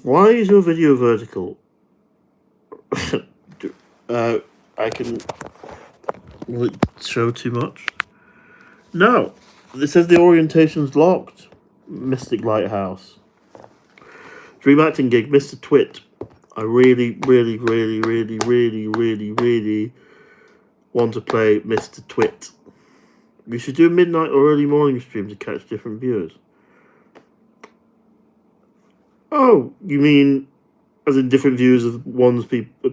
Why is your video vertical? I can... Will it show too much? No. It says the orientation's locked. Mystic Lighthouse. Dream acting gig, Mr. Twit. I really want to play Mr. Twit. You should do a midnight or early morning stream to catch different viewers. Oh, you mean as in different views of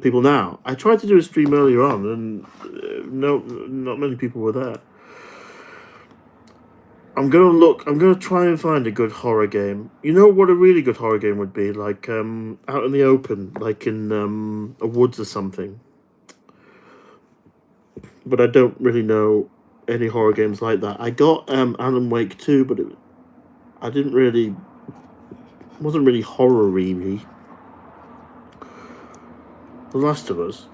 people now? I tried to do a stream earlier on, and not many people were there. I'm gonna try and find a good horror game. You know what a really good horror game would be? Like, out in the open, like in a woods or something. But I don't really know any horror games like that. I got Alan Wake 2, but wasn't really horror-y. The Last of Us.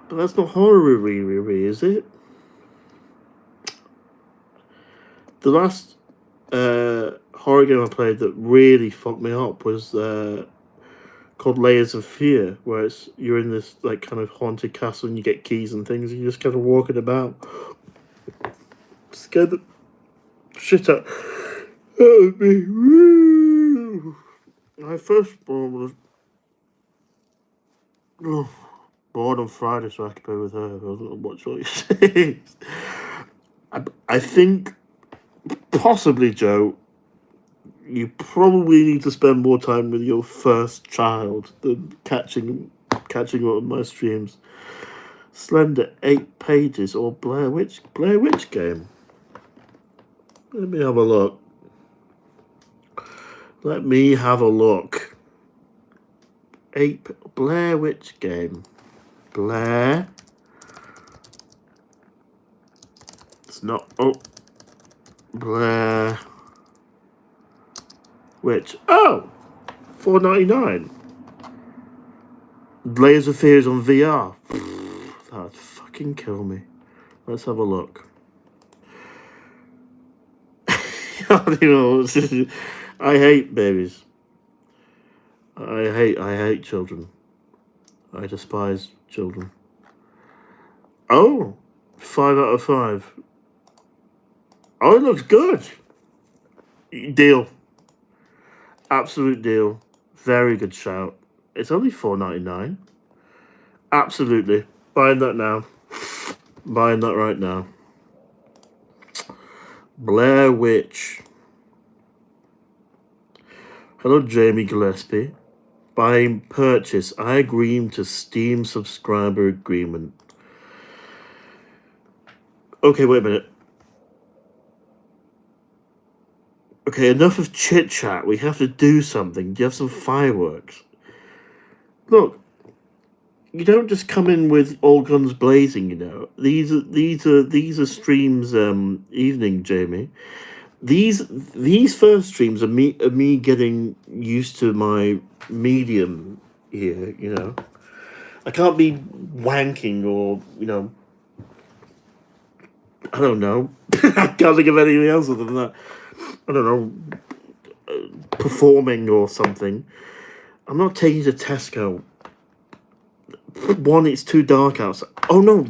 But that's not horror-y, is it? The last horror game I played that really fucked me up was called Layers of Fear, where you're in this like kind of haunted castle and you get keys and things and you're just kind of walking about. Scared the shit out of me. My firstborn was born on Friday, so I could play with her. I don't know what choice. I think possibly, Joe, you probably need to spend more time with your first child than catching up on my streams. Slender 8 pages or Blair Witch game. Let me have a look. Blair Witch game. Blair. It's not. Oh. Blair Witch. Oh! $4.99. Layers of Fears on VR. That'd fucking kill me. Let's have a look. I hate babies. I hate children. I despise children. Oh! 5 out of 5. Oh, it looks good. Deal. Absolute deal. Very good shout. It's only $4.99. Absolutely. Buying that now. Buying that right now. Blair Witch. Hello, Jamie Gillespie. Buying purchase. I agree to Steam subscriber agreement. Okay, wait a minute. Okay, enough of chit-chat. We have to do something. Do you have some fireworks? Look, you don't just come in with all guns blazing, you know. These are streams evening, Jamie. These first streams are me getting used to my medium here, you know. I can't be wanking or, you know, I don't know. I can't think of anything else other than that. I don't know, performing or something. I'm not taking you to Tesco. One, it's too dark outside. Oh no,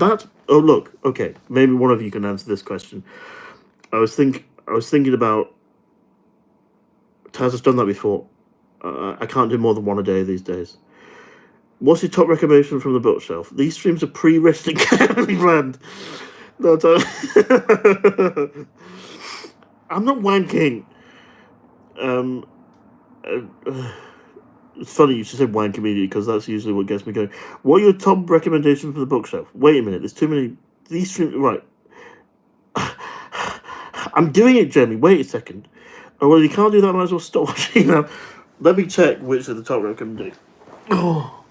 oh look, okay, maybe one of you can answer this question. I was thinking about Taz has done that before. I can't do more than one a day these days. What's your top recommendation from the bookshelf? These streams are pre-written carefully planned. No, I'm not wanking. It's funny you should say wank immediately because that's usually what gets me going. What are your top recommendations for the bookshelf? Wait a minute, there's too many. These streams, right? I'm doing it, Jeremy. Wait a second. Oh well, you can't do that. I might as well stop watching now. Let me check which are the top recommendations. Oh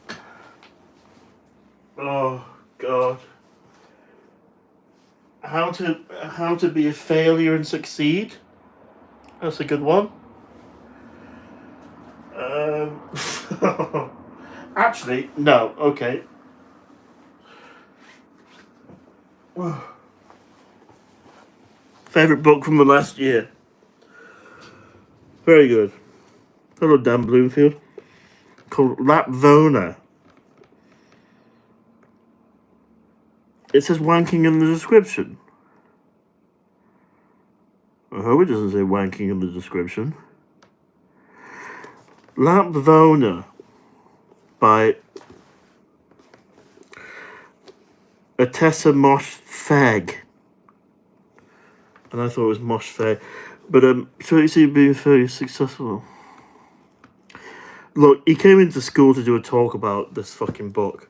God. How to be a failure and succeed. That's a good one. Actually, no. Okay. Favorite book from the last year. Very good. Hello, Dan Bloomfield. Called Lapvona. It says wanking in the description. I hope it doesn't say wanking in the description. Lapvona by Atessa Mosh Fag. And I thought it was Mosh Fag. But so you see being very successful. Look, he came into school to do a talk about this fucking book.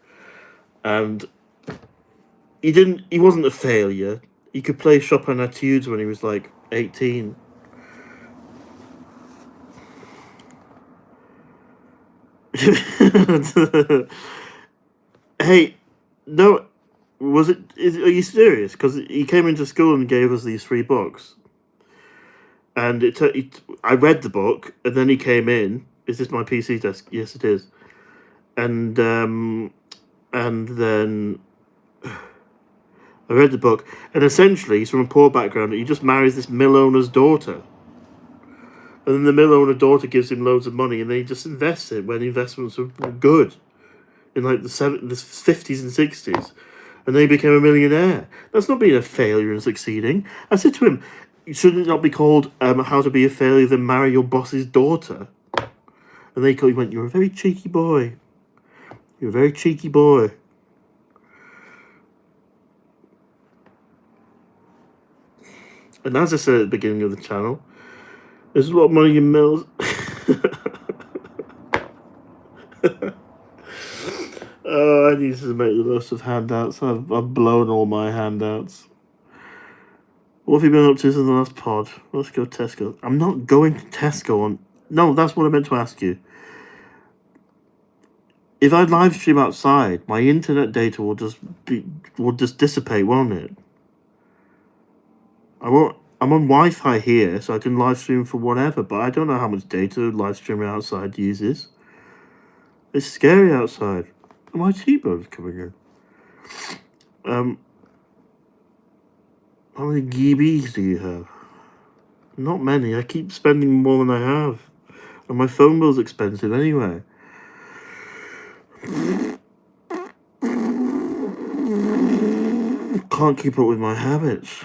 And he wasn't a failure. He could play Chopin Etudes when he was like 18. Hey, no, are you serious? Because he came into school and gave us these 3 books. And I read the book, and then he came in. Is this my PC desk? Yes, it is. And then I read the book, and essentially he's from a poor background. He just marries this mill owner's daughter, and then the mill owner daughter gives him loads of money, and then he just invests it when investments were good, in like the 50s and 60s, and then he became a millionaire. That's not being a failure and succeeding. I said to him, shouldn't it not be called How to Be a Failure Then Marry Your Boss's Daughter? And he went, you're a very cheeky boy. You're a very cheeky boy. And as I said at the beginning of the channel, there's a lot of money in mills. Oh, I need to make the most of handouts. I've blown all my handouts. What have you been up to since the last pod? Let's go Tesco. I'm not going to Tesco on... No, that's what I meant to ask you. If I live stream outside, my internet data will just dissipate, won't it? I'm on Wi-Fi here, so I can live stream for whatever, but I don't know how much data live streaming outside uses. It's scary outside. My T-bone's coming in. How many GBs do you have? Not many. I keep spending more than I have. And my phone bill's expensive anyway. Can't keep up with my habits.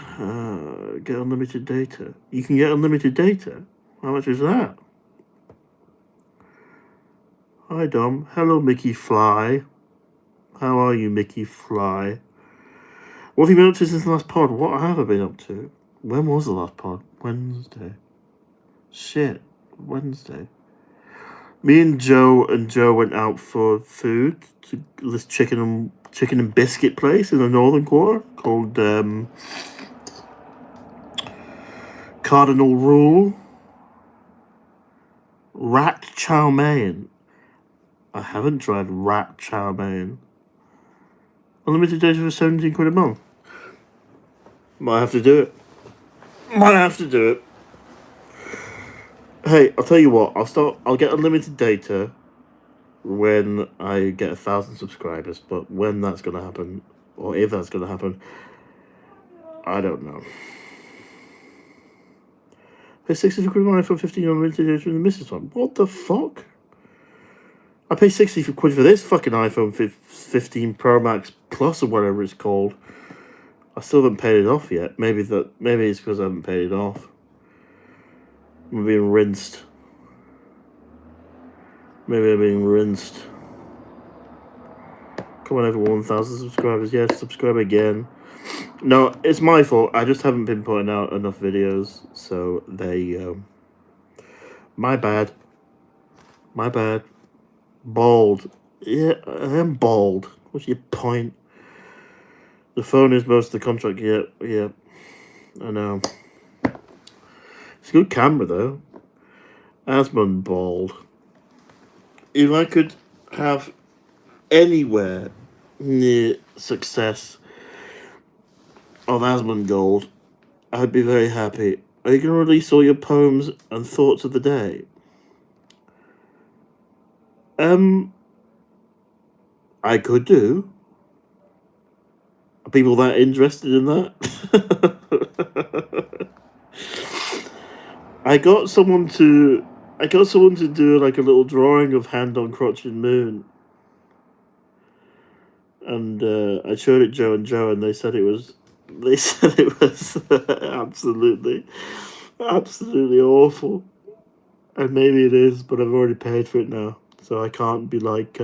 Get unlimited data. You can get unlimited data? How much is that? Hi, Dom. Hello, Mickey Fly. How are you, Mickey Fly? What have you been up to since the last pod? What have I been up to? When was the last pod? Wednesday. Shit. Wednesday. Me and Joe went out for food to this chicken and biscuit place in the Northern Quarter called Cardinal Rule. Rat Chow Mein. I haven't tried Rat Chow Mein. Unlimited data for 17 quid a month. Might have to do it. Hey, I'll tell you what, I'll get unlimited data when I get 1,000 subscribers, but when that's gonna happen, or if that's gonna happen, I don't know. Pay 60 quid for iPhone 15 unlimited data in the missus one. What the fuck? I pay 60 quid for this fucking iPhone 15 Pro Max Plus or whatever it's called. I still haven't paid it off yet. Maybe it's because I haven't paid it off. I'm being rinsed. Maybe I'm being rinsed. Come on, everyone, 1,000 subscribers. Yes, subscribe again. No, it's my fault. I just haven't been putting out enough videos. So, there you go. My bad. My bad. Bald. Yeah, I am bald. What's your point? The phone is most of the contract. Yeah. I know. It's a good camera, though. Asmund bald. If I could have anywhere near success of Asmund Gold, I'd be very happy. Are you going to release all your poems and thoughts of the day? I could do. Are people that interested in that? I got someone to do like a little drawing of Hand on Crotch and Moon. And I showed it Joe and Joe, and they said it was absolutely awful. And maybe it is, but I've already paid for it now, so I can't be like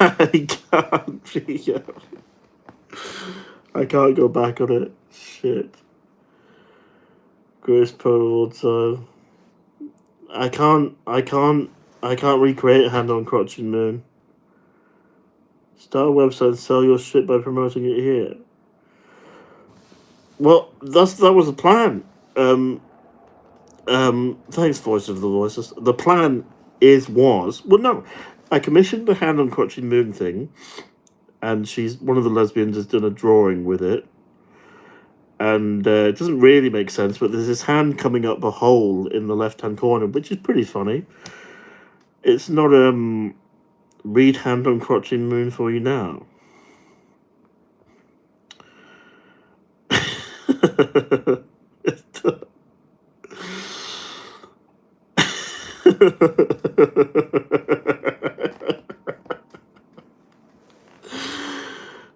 I can't be. I can't go back on it. Shit. Greatest poem of all time. I can't recreate Hand on Crotch and Moon. Start a website and sell your shit by promoting it here. Well, that was the plan. Thanks, Voice of the Voices. The plan I commissioned the Hand on Crotch and Moon thing, and one of the lesbians has done a drawing with it. And it doesn't really make sense, but there's this hand coming up a hole in the left-hand corner, which is pretty funny. It's not, read Hand on Crotch and Moon for you now.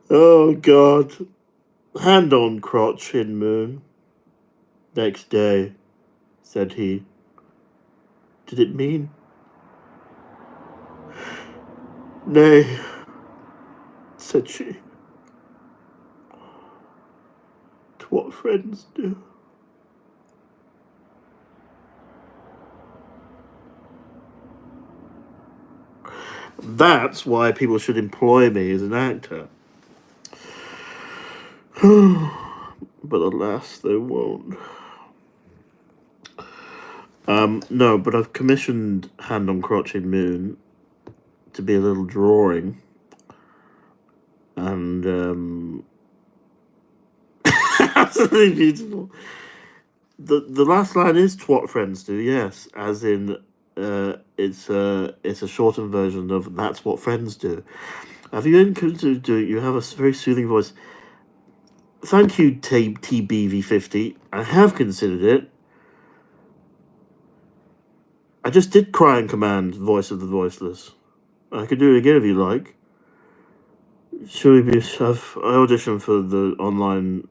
Oh, God. Hand on Crotch and Moon. Next day, said he. Did it mean? Nay, said she. To what friends do. That's why people should employ me as an actor. But alas, they won't. No, but I've commissioned Hand on Crotch and Moon to be a little drawing. And, absolutely beautiful. The last line is "to what friends do," yes, as in it's a shortened version of "that's what friends do." Have you considered doing? You have a very soothing voice. Thank you, TBV50. I have considered it. I just did Cry and Command, Voice of the Voiceless. I could do it again if you like. Should we be? I auditioned for the online.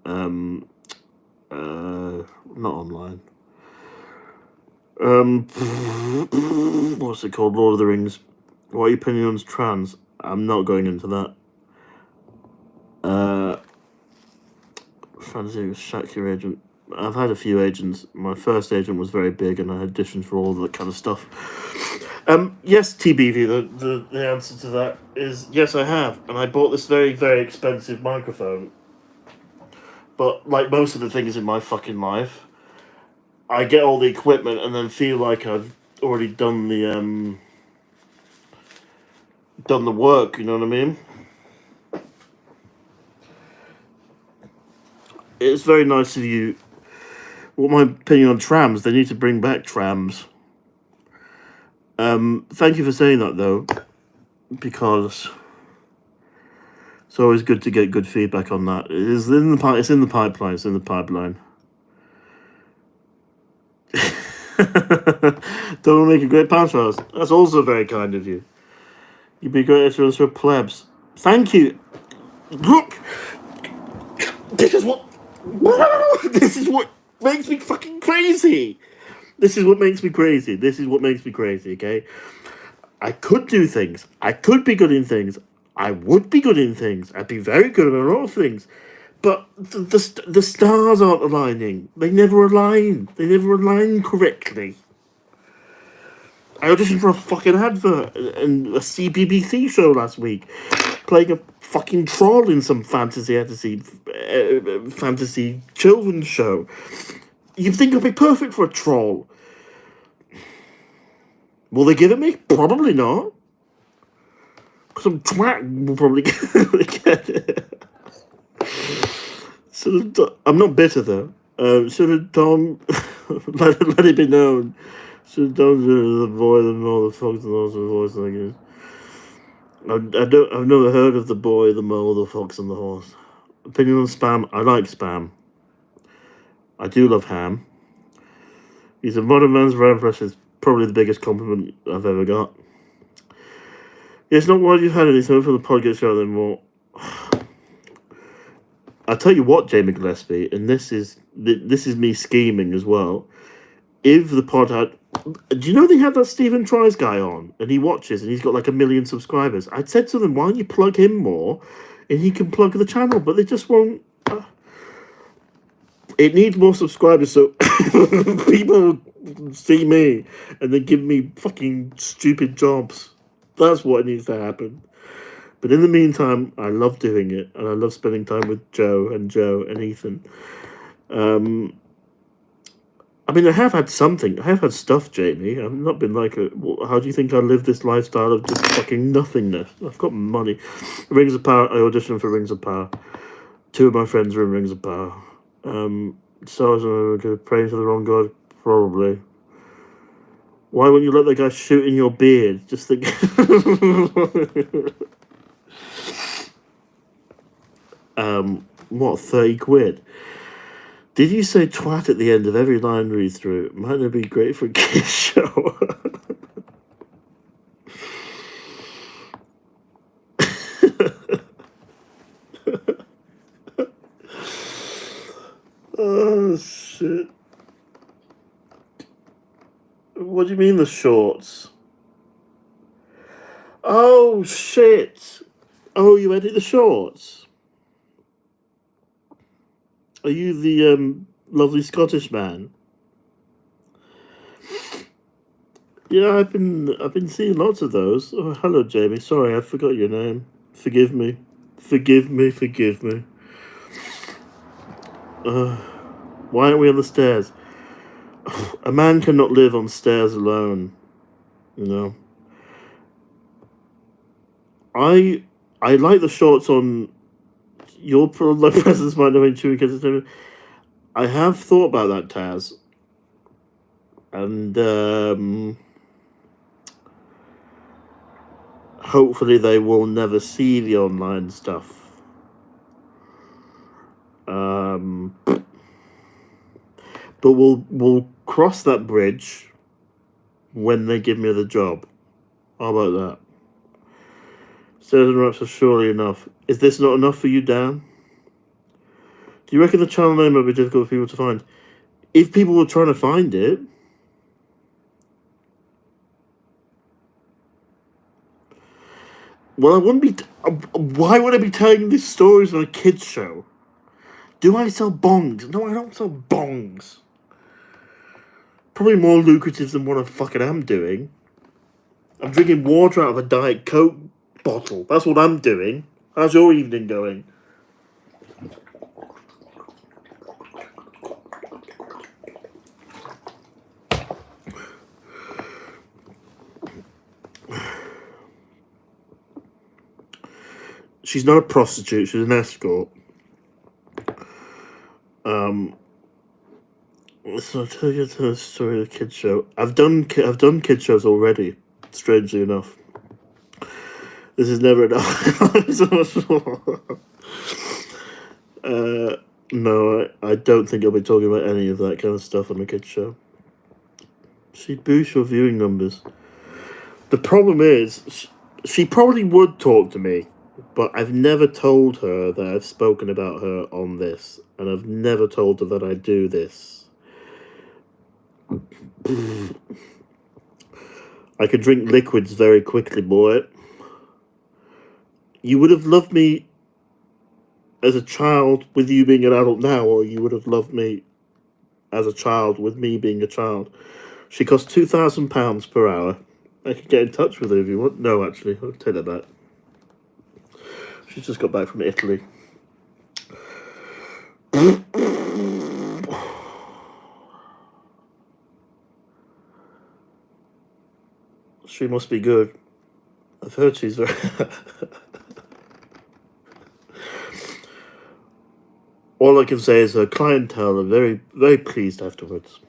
Not online. What's it called? Lord of the Rings. What are your opinions on trans? I'm not going into that. Fancy Shaq your agent. I've had a few agents. My first agent was very big, and I auditioned for all of that kind of stuff. Yes, TBV. The answer to that is yes, I have, and I bought this very, very expensive microphone. But like most of the things in my fucking life, I get all the equipment and then feel like I've already done the work. You know what I mean? It's very nice of you. What my opinion on trams? They need to bring back trams. Thank you for saying that, though, because it's always good to get good feedback on that. It's in the pipeline. It's in the pipeline. Don't make a great pantos. That's also very kind of you. You'd be great assurance for plebs. Thank you. Look, this is what makes me fucking crazy. This is what makes me crazy. This is what makes me crazy, okay? I could do things. I could be good in things. I would be good in things. I'd be very good at a lot of things. But the stars aren't aligning. They never align. They never align correctly. I auditioned for a fucking advert in a CBBC show last week, playing a fucking troll in some fantasy children's show. You'd think I'd be perfect for a troll. Will they give it me? Probably not. Some twat will probably get it. I'm not bitter though. Should have Tom let it be known. Should have Tom the boy and all the fox and all the voice like this. I've never heard of the boy, the mole, the fox, and the horse. Opinion on spam. I like spam. I do love ham. He's a modern man's brand fresh is probably the biggest compliment I've ever got. Yeah, it's not why you've had anything for the podcast show anymore. I'll tell you what, Jamie Gillespie, and this is me scheming as well. If the pod had, do you know they had that Stephen Tries guy on, and he watches, and he's got like 1 million subscribers? I'd said to them, why don't you plug him more, and he can plug the channel, but they just won't. It needs more subscribers so people see me and they give me fucking stupid jobs. That's what needs to happen. But in the meantime, I love doing it, and I love spending time with Joe and Ethan. I mean, I have had something. I have had stuff, Jamie. I've not been like how do you think I live this lifestyle of just fucking nothingness? I've got money. Rings of Power. I auditioned for Rings of Power. 2 of my friends were in Rings of Power. So I was going to pray to the wrong god? Probably. Why wouldn't you let that guy shoot in your beard? Just think. What, 30 quid? Did you say twat at the end of every line read through? Might not be great for a kids show. Oh, shit. What do you mean the shorts? Oh, shit. Oh, you edit the shorts? Are you the lovely Scottish man? Yeah, I've been seeing lots of those. Oh, hello, Jamie. Sorry, I forgot your name. Forgive me. Forgive me. Why aren't we on the stairs? A man cannot live on stairs alone. You know. I like the shorts on. Your presence might not be true because it's. I have thought about that, Taz. And hopefully they will never see the online stuff. But we'll cross that bridge when they give me the job. How about that? Stairs and reps are surely enough. Is this not enough for you, Dan? Do you reckon the channel name might be difficult for people to find? If people were trying to find it, well, I wouldn't be. Why would I be telling these stories on a kids' show? Do I sell bongs? No, I don't sell bongs. Probably more lucrative than what I fucking am doing. I'm drinking water out of a Diet Coke bottle. That's what I'm doing. How's your evening going? She's not a prostitute. She's an escort. So I'll tell you the story of the kids show. I've done kids shows already. Strangely enough, this is never enough. No, I don't think I'll be talking about any of that kind of stuff on the kids show. She'd boost your viewing numbers. The problem is, she probably would talk to me, but I've never told her that I've spoken about her on this, and I've never told her that I do this. I could drink liquids very quickly, boy. You would have loved me as a child with you being an adult now, or you would have loved me as a child with me being a child. She cost £2,000 per hour. I could get in touch with her if you want. No, actually, I'll take that back. She's just got back from Italy. She must be good. I've heard she's very... All I can say is her clientele are very, very pleased afterwards.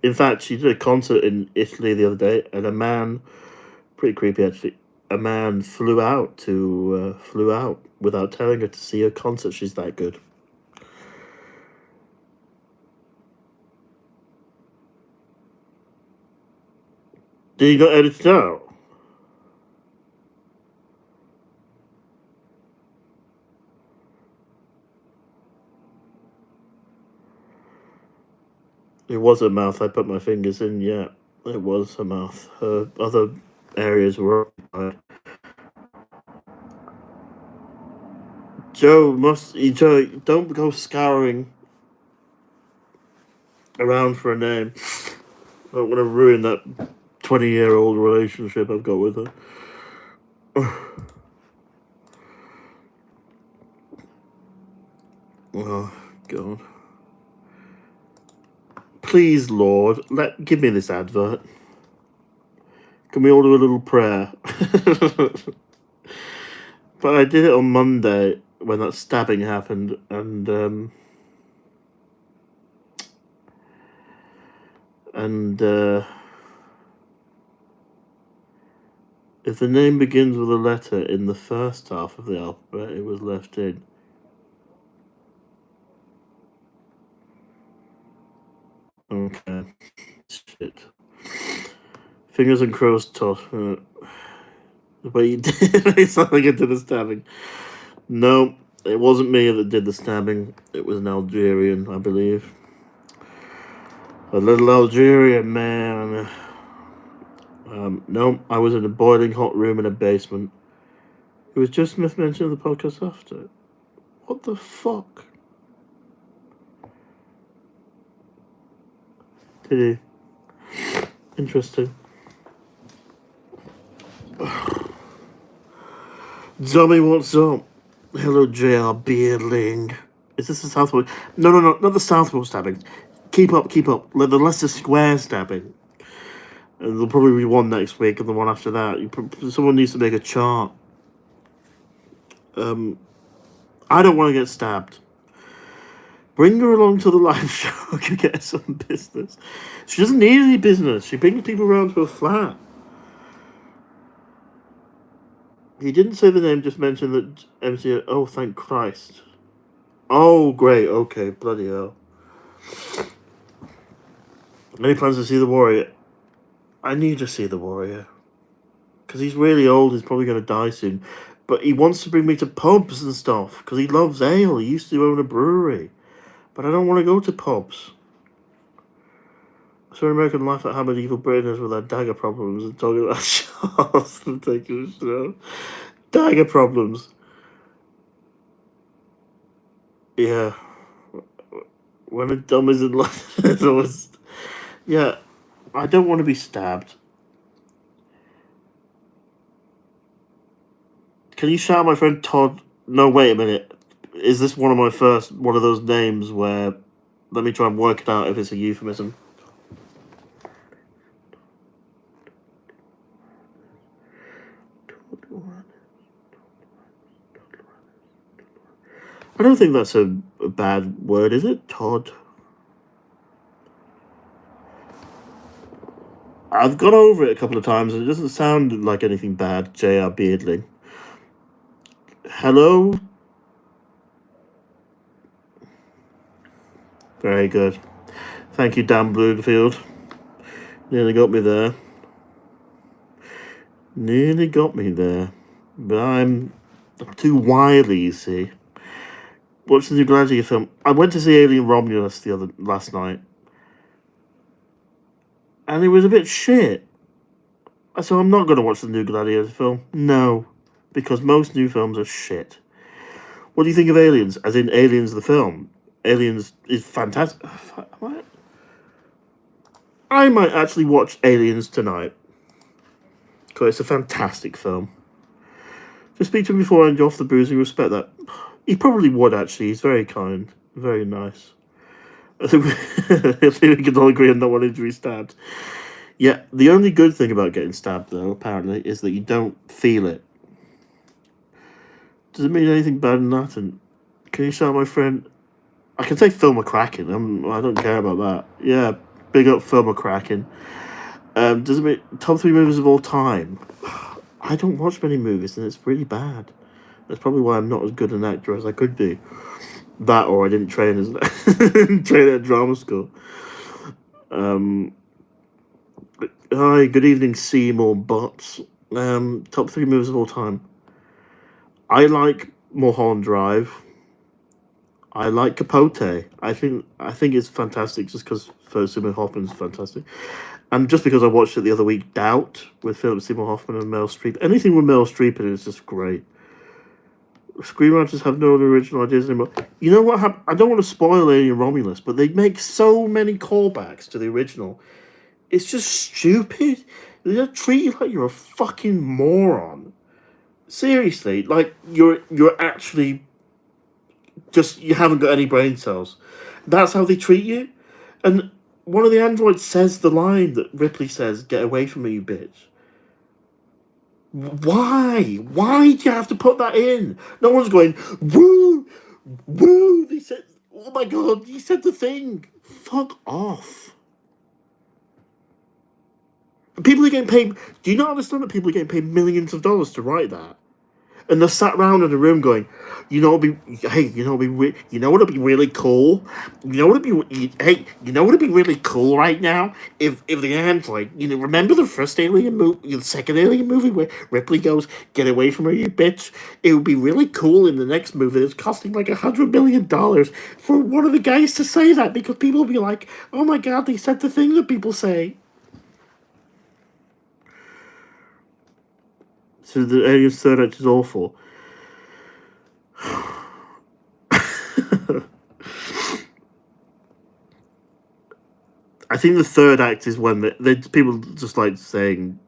In fact, she did a concert in Italy the other day, and a man, pretty creepy actually, a man flew out without telling her to see her concert. She's that good. Did you got edited out? It was her mouth. I put my fingers in. Yeah, it was her mouth. Her other areas were occupied. Joe, don't go scouring around for a name. I don't want to ruin that 20-year-old relationship I've got with her. Oh, God. Please, Lord, give me this advert. Can we all do a little prayer? But I did it on Monday when that stabbing happened, and if the name begins with a letter in the first half of the alphabet, it was left in. Okay. Shit. Fingers and crows tot. The way you did it, it's not like I did the stabbing. No, it wasn't me that did the stabbing. It was an Algerian, I believe. A little Algerian man. No, I was in a boiling hot room in a basement. It was just Smith mentioned in the podcast after. What the fuck? Did he? Interesting. Zombie, what's up? Hello, J.R. Beardling. Is this the Southwold? No, not the Southwold stabbing. Keep up. The Leicester Square stabbing. And there'll probably be one next week and the one after that. Someone needs to make a chart. I don't want to get stabbed. Bring her along to the live show. I can get her some business. She doesn't need any business. She brings people around to her flat. He didn't say the name, just mentioned that MC... Oh, thank Christ. Oh, great. Okay, bloody hell. Any plans to see the Warrior? I need to see the Warrior. Because he's really old. He's probably going to die soon. But he wants to bring me to pubs and stuff. Because he loves ale. He used to own a brewery. But I don't want to go to pubs. I saw an American laugh at how medieval Britain is with their dagger problems and talking about Charles and taking a show. Dagger problems. Yeah. When a dumb is in London, it's always... Yeah, I don't want to be stabbed. Can you shout my friend Todd? No, wait a minute. Is this one of those names where... Let me try and work it out if it's a euphemism. I don't think that's a bad word, is it? Todd. I've gone over it a couple of times and it doesn't sound like anything bad, J.R. Beardling. Hello? Very good. Thank you, Dan Bloomfield. Nearly got me there. But I'm too wily, you see. What's the new Gladiator film? I went to see Alien Romulus last night. and it was a bit shit. So I'm not going to watch the new Gladiator film. No, because most new films are shit. What do you think of Aliens? As in Aliens the film. Aliens is fantastic. I might actually watch Aliens tonight. Because it's a fantastic film. Just speak to him before I end off the booze and respect that. He probably would, actually. He's very kind. Very nice. I think we can all agree on not wanting to be stabbed. Yeah, the only good thing about getting stabbed, though, apparently, is that you don't feel it. Does it mean anything bad in that? And can you shout my friend? I can say Phil McCracken. I don't care about that. Yeah, big up Phil McCracken. Does it mean top 3 movies of all time? I don't watch many movies, and it's really bad. That's probably why I'm not as good an actor as I could be. That, or I didn't train at drama school. Hi, good evening, Seymour Butts. Top 3 movies of all time. I like Mulholland Drive. I like Capote. I think it's fantastic just because Seymour Hoffman's fantastic. And just because I watched it the other week, Doubt, with Philip Seymour Hoffman and Meryl Streep. Anything with Meryl Streep in it is just great. Screenwriters have no original ideas anymore. You know what happened? I don't want to spoil Alien Romulus, but they make so many callbacks to the original. It's just stupid. They just treat you like you're a fucking moron. Seriously, like you're actually just, you haven't got any brain cells. That's how they treat you. And one of the androids says the line that Ripley says, "Get away from me, you bitch." Why? Why do you have to put that in? No one's going, woo, woo. They said, oh my god, he said the thing. Fuck off. People are getting paid. Do you not understand that people are getting paid millions of dollars to write that? And they're sat around in a room going, you know, you know what'd be really cool? You know what'd be really cool right now? If the android, remember the first Alien movie, the second Alien movie where Ripley goes, "Get away from her, you bitch." It would be really cool in the next movie. It's costing like $100 million for one of the guys to say that, because people will be like, oh my god, they said the thing that people say. So the Alien's third act is awful. I think the third act is when people just like saying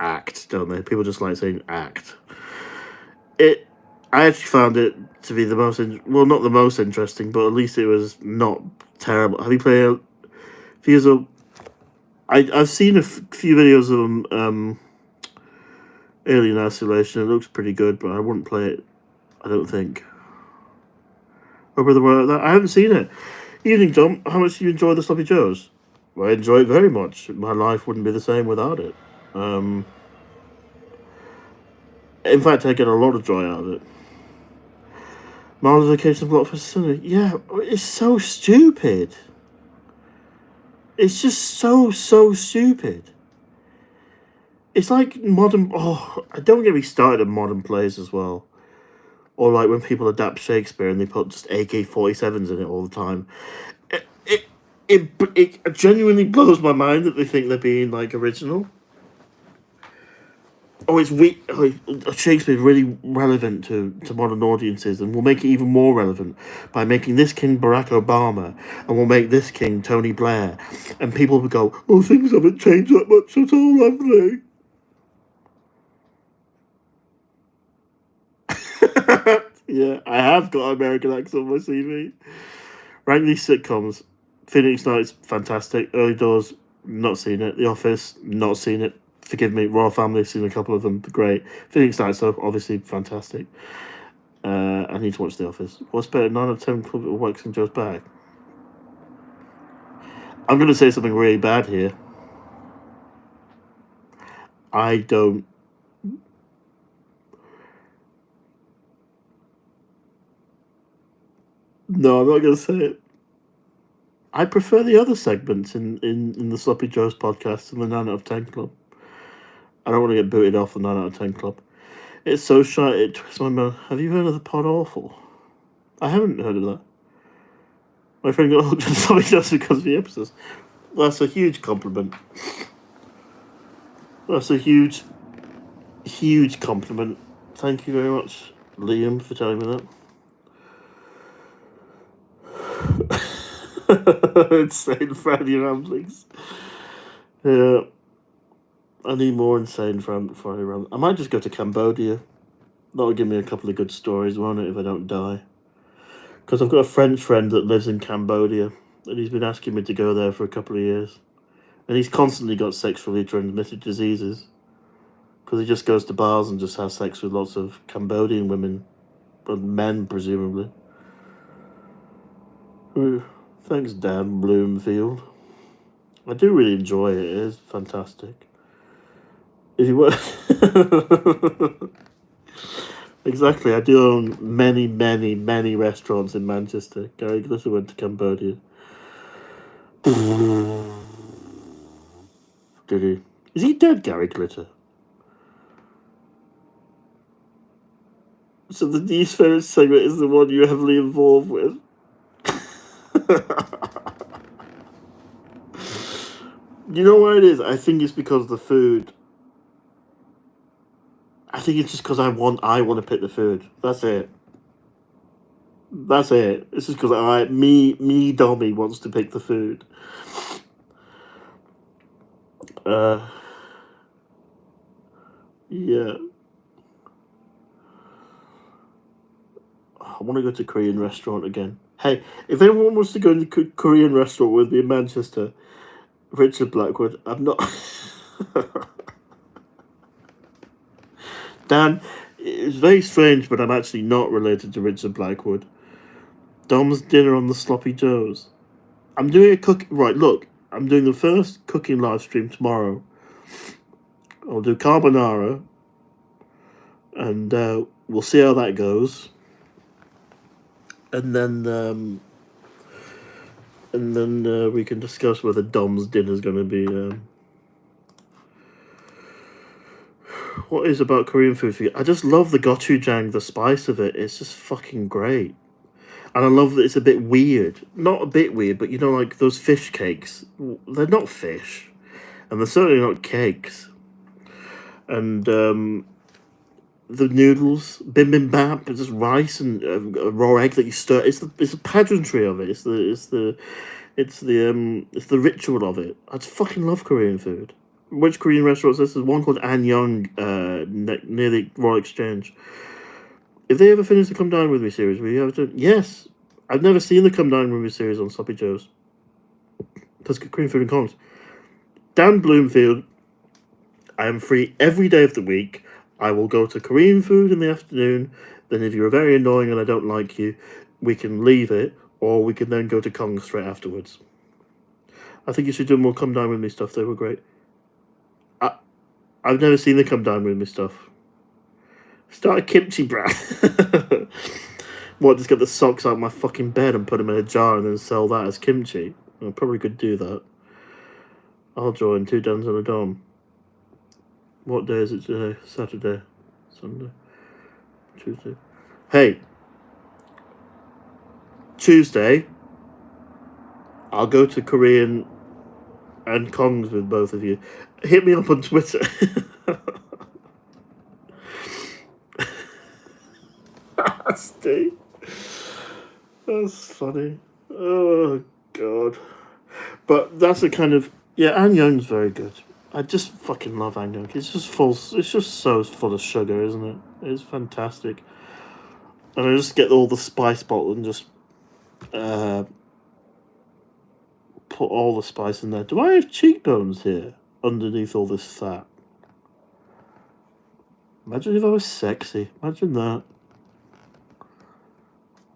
act, don't they? People just like saying act. I actually found it to be the most, not the most interesting, but at least it was not terrible. Have you played I've seen a few videos of Alien Isolation. It looks pretty good, but I wouldn't play it, I don't think. Oh, brother, I haven't seen it. Evening, John. How much do you enjoy the Sloppy Joes? Well, I enjoy it very much. My life wouldn't be the same without it. In fact, I get a lot of joy out of it. Miles Vacation Block for Sunday. Yeah, it's so stupid. It's just so stupid. It's like modern... Oh, don't get me started on modern plays as well. Or like when people adapt Shakespeare and they put just AK-47s in it all the time. It genuinely blows my mind that they think they're being like original. Oh, Shakespeare's really relevant to modern audiences, and we'll make it even more relevant by making this king Barack Obama, and we'll make this king Tony Blair, and people will go, oh, things haven't changed that much at all, have they? Yeah, I have got an American accent on my CV. Rank these sitcoms. Phoenix Nights, fantastic. Early Doors, not seen it. The Office, not seen it. Forgive me. Royal Family, seen a couple of them. Great. Phoenix Nights, though, obviously fantastic. I need to watch The Office. What's better, 9 out of 10 Club or Waxing Joe's Back? I'm going to say something really bad here. I don't... No, I'm not going to say it. I prefer the other segments in the Sloppy Joe's podcast and the 9 out of 10 Club. I don't want to get booted off the 9 out of 10 Club. It's so shy, it twists my mouth. Have you heard of the Pod Awful? I haven't heard of that. My friend got hooked on Sloppy Joe's because of the episodes. That's a huge compliment. That's a huge, huge compliment. Thank you very much, Liam, for telling me that. Insane Friday ramblings. Yeah. I need more insane Friday ramblings. I might just go to Cambodia. That'll give me a couple of good stories, won't it, if I don't die? Because I've got a French friend that lives in Cambodia, and he's been asking me to go there for a couple of years. And he's constantly got sexually transmitted diseases. Because he just goes to bars and just has sex with lots of Cambodian women. And men, presumably. Thanks, Dan Bloomfield. I do really enjoy it. It is fantastic. If you were... Exactly, I do own many, many, many restaurants in Manchester. Gary Glitter went to Cambodia. Did he? Is he dead, Gary Glitter? So the News Ferret segment is the one you're heavily involved with. You know what it is? I think it's because of the food. I think it's just because I want to pick the food. That's it. That's it. It's just because me, Dommy wants to pick the food. Yeah. I want to go to a Korean restaurant again. Hey, if anyone wants to go to a Korean restaurant with me in Manchester, Richard Blackwood, I'm not... Dan, it's very strange, but I'm actually not related to Richard Blackwood. Dom's dinner on the Sloppy Joes. I'm doing a cook... Right, look. I'm doing the first cooking live stream tomorrow. I'll do carbonara. And we'll see how that goes. And then we can discuss whether Dom's dinner's going to be... What is about Korean food for you? I just love the gochujang, the spice of it. It's just fucking great. And I love that it's a bit weird. Not a bit weird, but you know, like those fish cakes. They're not fish. And they're certainly not cakes. And the noodles, bibimbap, it's just rice and a raw egg that you stir. It's the pageantry of it. It's the ritual of it. I just fucking love Korean food. Which Korean restaurants? This is one called Anyang, near the Royal Exchange. If they ever finish the Come Dine With Me series, will you ever do? Yes. I've never seen the Come Dine With Me series on Sloppy Joe's. Because Korean food and comms. Dan Bloomfield, I am free every day of the week. I will go to Korean food in the afternoon. Then if you're very annoying and I don't like you, we can leave it. Or we can then go to Kong straight afterwards. I think you should do more Come Dine With Me stuff. They were great. I've never seen the Come Dine With Me stuff. Start a kimchi brand. What, just get the socks out of my fucking bed and put them in a jar and then sell that as kimchi? I probably could do that. I'll join 2 Dans and a Dom. What day is it today? Saturday? Sunday? Tuesday? Hey! Tuesday, I'll go to Korean and Kongs with both of you. Hit me up on Twitter. Steve. That's funny. Oh, God. But that's a kind of... Yeah, Anyang's very good. I just fucking love Anyang. It's just so full of sugar, isn't it? It's fantastic. And I just get all the spice bottle and just put all the spice in there. Do I have cheekbones here underneath all this fat? Imagine if I was sexy. Imagine that.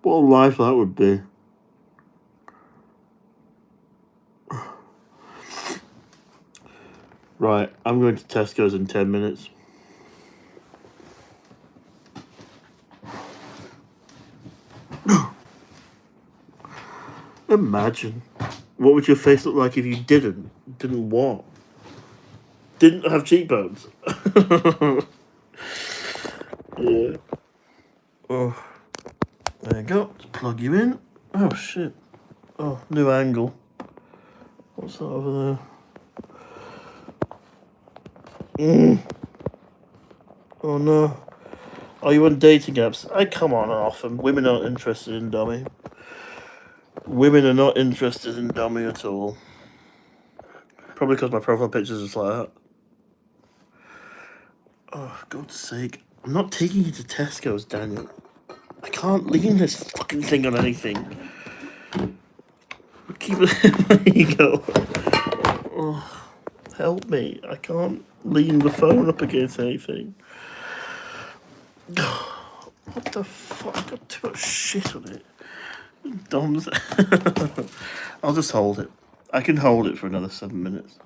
What a life that would be. Right, I'm going to Tesco's in 10 minutes. Imagine. What would your face look like if you didn't? Didn't what? Didn't have cheekbones. Yeah. Oh. There you go. Just plug you in. Oh, shit. Oh, new angle. What's that over there? Oh no. Are you on dating apps? I come on and off them. Women aren't interested in dummy. Women are not interested in dummy at all. Probably because my profile pictures is like that. Oh, God's sake. I'm not taking you to Tesco's, Daniel. I can't lean this fucking thing on anything. Keep it. There you go. Oh, help me. I can't lean the phone up against anything. What the fuck? I've got too much shit on it. Dom's. I'll just hold it. I can hold it for another 7 minutes.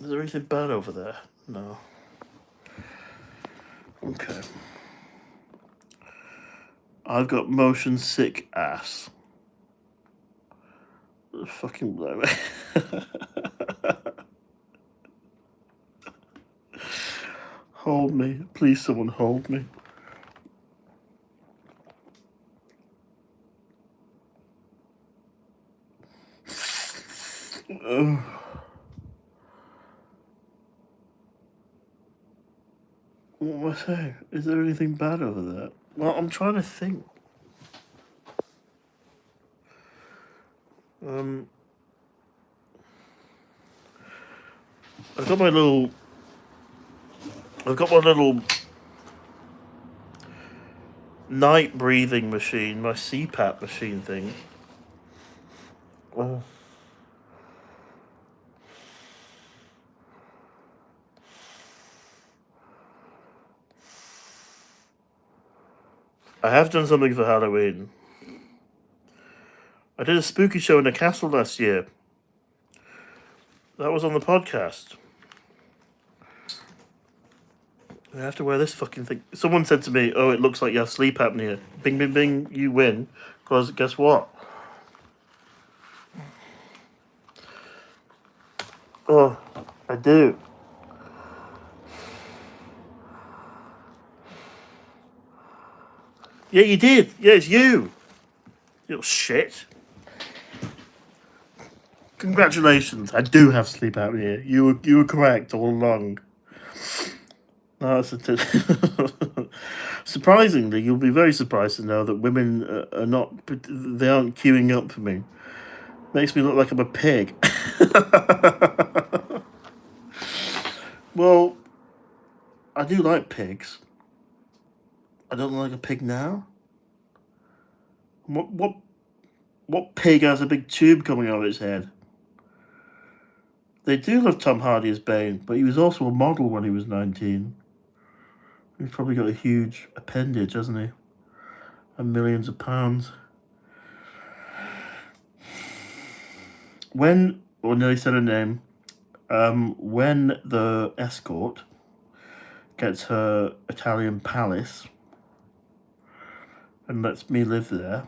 Is there anything bad over there? No. Okay. I've got motion sick ass. Fucking blow me. Hold me. Please, someone hold me. What am I saying? Is there anything bad over there? Well, I'm trying to think. I've got my little night breathing machine, my CPAP machine thing. I have done something for Halloween. I did a spooky show in a castle last year. That was on the podcast. I have to wear this fucking thing. Someone said to me, "Oh, it looks like you have sleep apnea." Bing, bing, bing, you win. Because guess what? Oh, I do. Yeah, you did. Yeah, it's you. You little shit. Congratulations. I do have sleep apnea. You were correct all along. No, surprisingly, you'll be very surprised to know that women are not. They aren't queuing up for me. Makes me look like I'm a pig. Well, I do like pigs. I don't like a pig now. What pig has a big tube coming out of its head? They do love Tom Hardy as Bane, but he was also a model when he was 19. He's probably got a huge appendage, hasn't he? And millions of pounds. When, or nearly said her name, when the escort gets her Italian palace and lets me live there,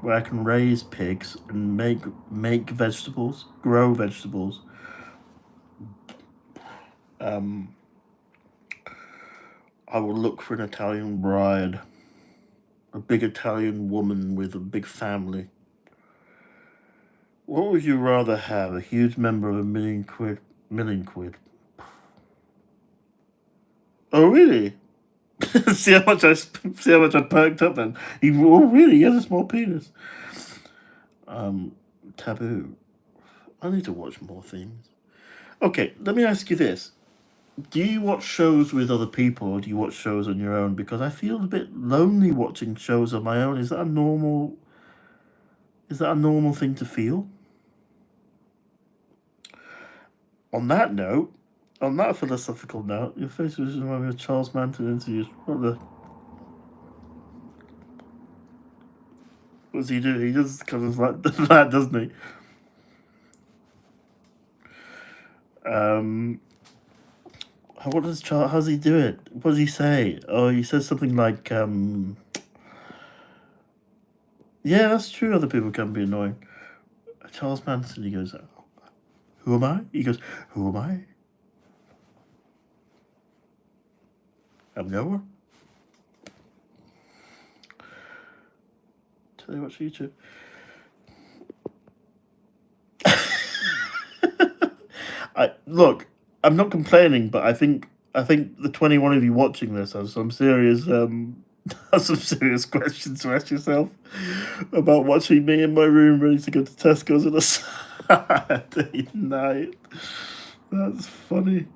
where I can raise pigs and make vegetables, grow vegetables, I will look for an Italian bride, a big Italian woman with a big family. What would you rather have? A huge member of a million quid? Oh, really? see how much I perked up then. Oh, really? He has a small penis. Taboo. I need to watch more things. Okay, let me ask you this. Do you watch shows with other people or do you watch shows on your own? Because I feel a bit lonely watching shows on my own. Is that a normal thing to feel? On that note, on that philosophical note, your face was reminding me of Charles Manson interviews. What does he do? He does kind of like that, doesn't he? What does Charles? How's he do it? What does he say? Oh, he says something like, "Yeah, that's true. Other people can be annoying." Charles Manson. He goes, "Who am I?" He goes, "Who am I? I'm Noah." They watch YouTube. Look, I'm not complaining, but I think the 21 of you watching this have some serious have some serious questions to ask yourself about watching me in my room ready to go to Tesco's on a Saturday night. That's funny.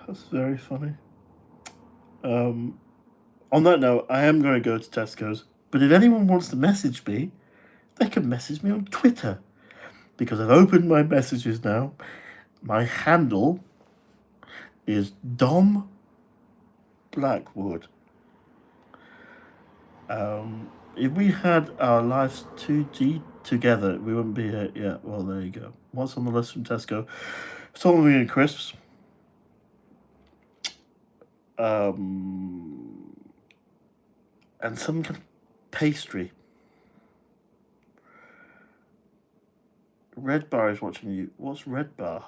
That's very funny. On that note, I am going to go to Tesco's, but if anyone wants to message me, they can message me on Twitter, because I've opened my messages now. My handle is Dom Blackwood. If we had our lives 2D together, we wouldn't be here. Yeah, well, there you go. What's on the list from Tesco? Salmon and crisps. And some kind of pastry. Red Bar is watching you. What's Red Bar?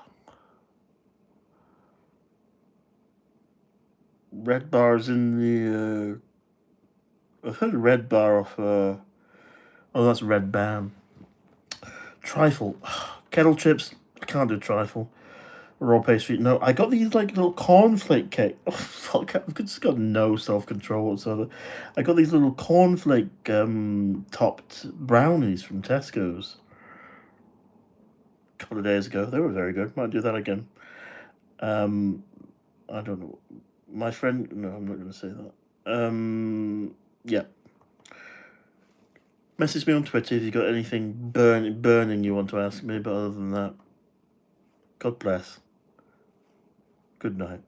Red Bar is in the... I've heard of Red Bar off... oh, that's Red Band. Trifle. Kettle chips. I can't do trifle. Raw pastry. No, I got these like little cornflake cake. Oh, fuck, I've just got no self-control whatsoever. I got these little cornflake topped brownies from Tesco's a couple of days ago. They were very good. Might do that again. I don't know. My friend... No, I'm not going to say that. Yeah. Message me on Twitter if you've got anything burning you want to ask me, but other than that, God bless. Good night.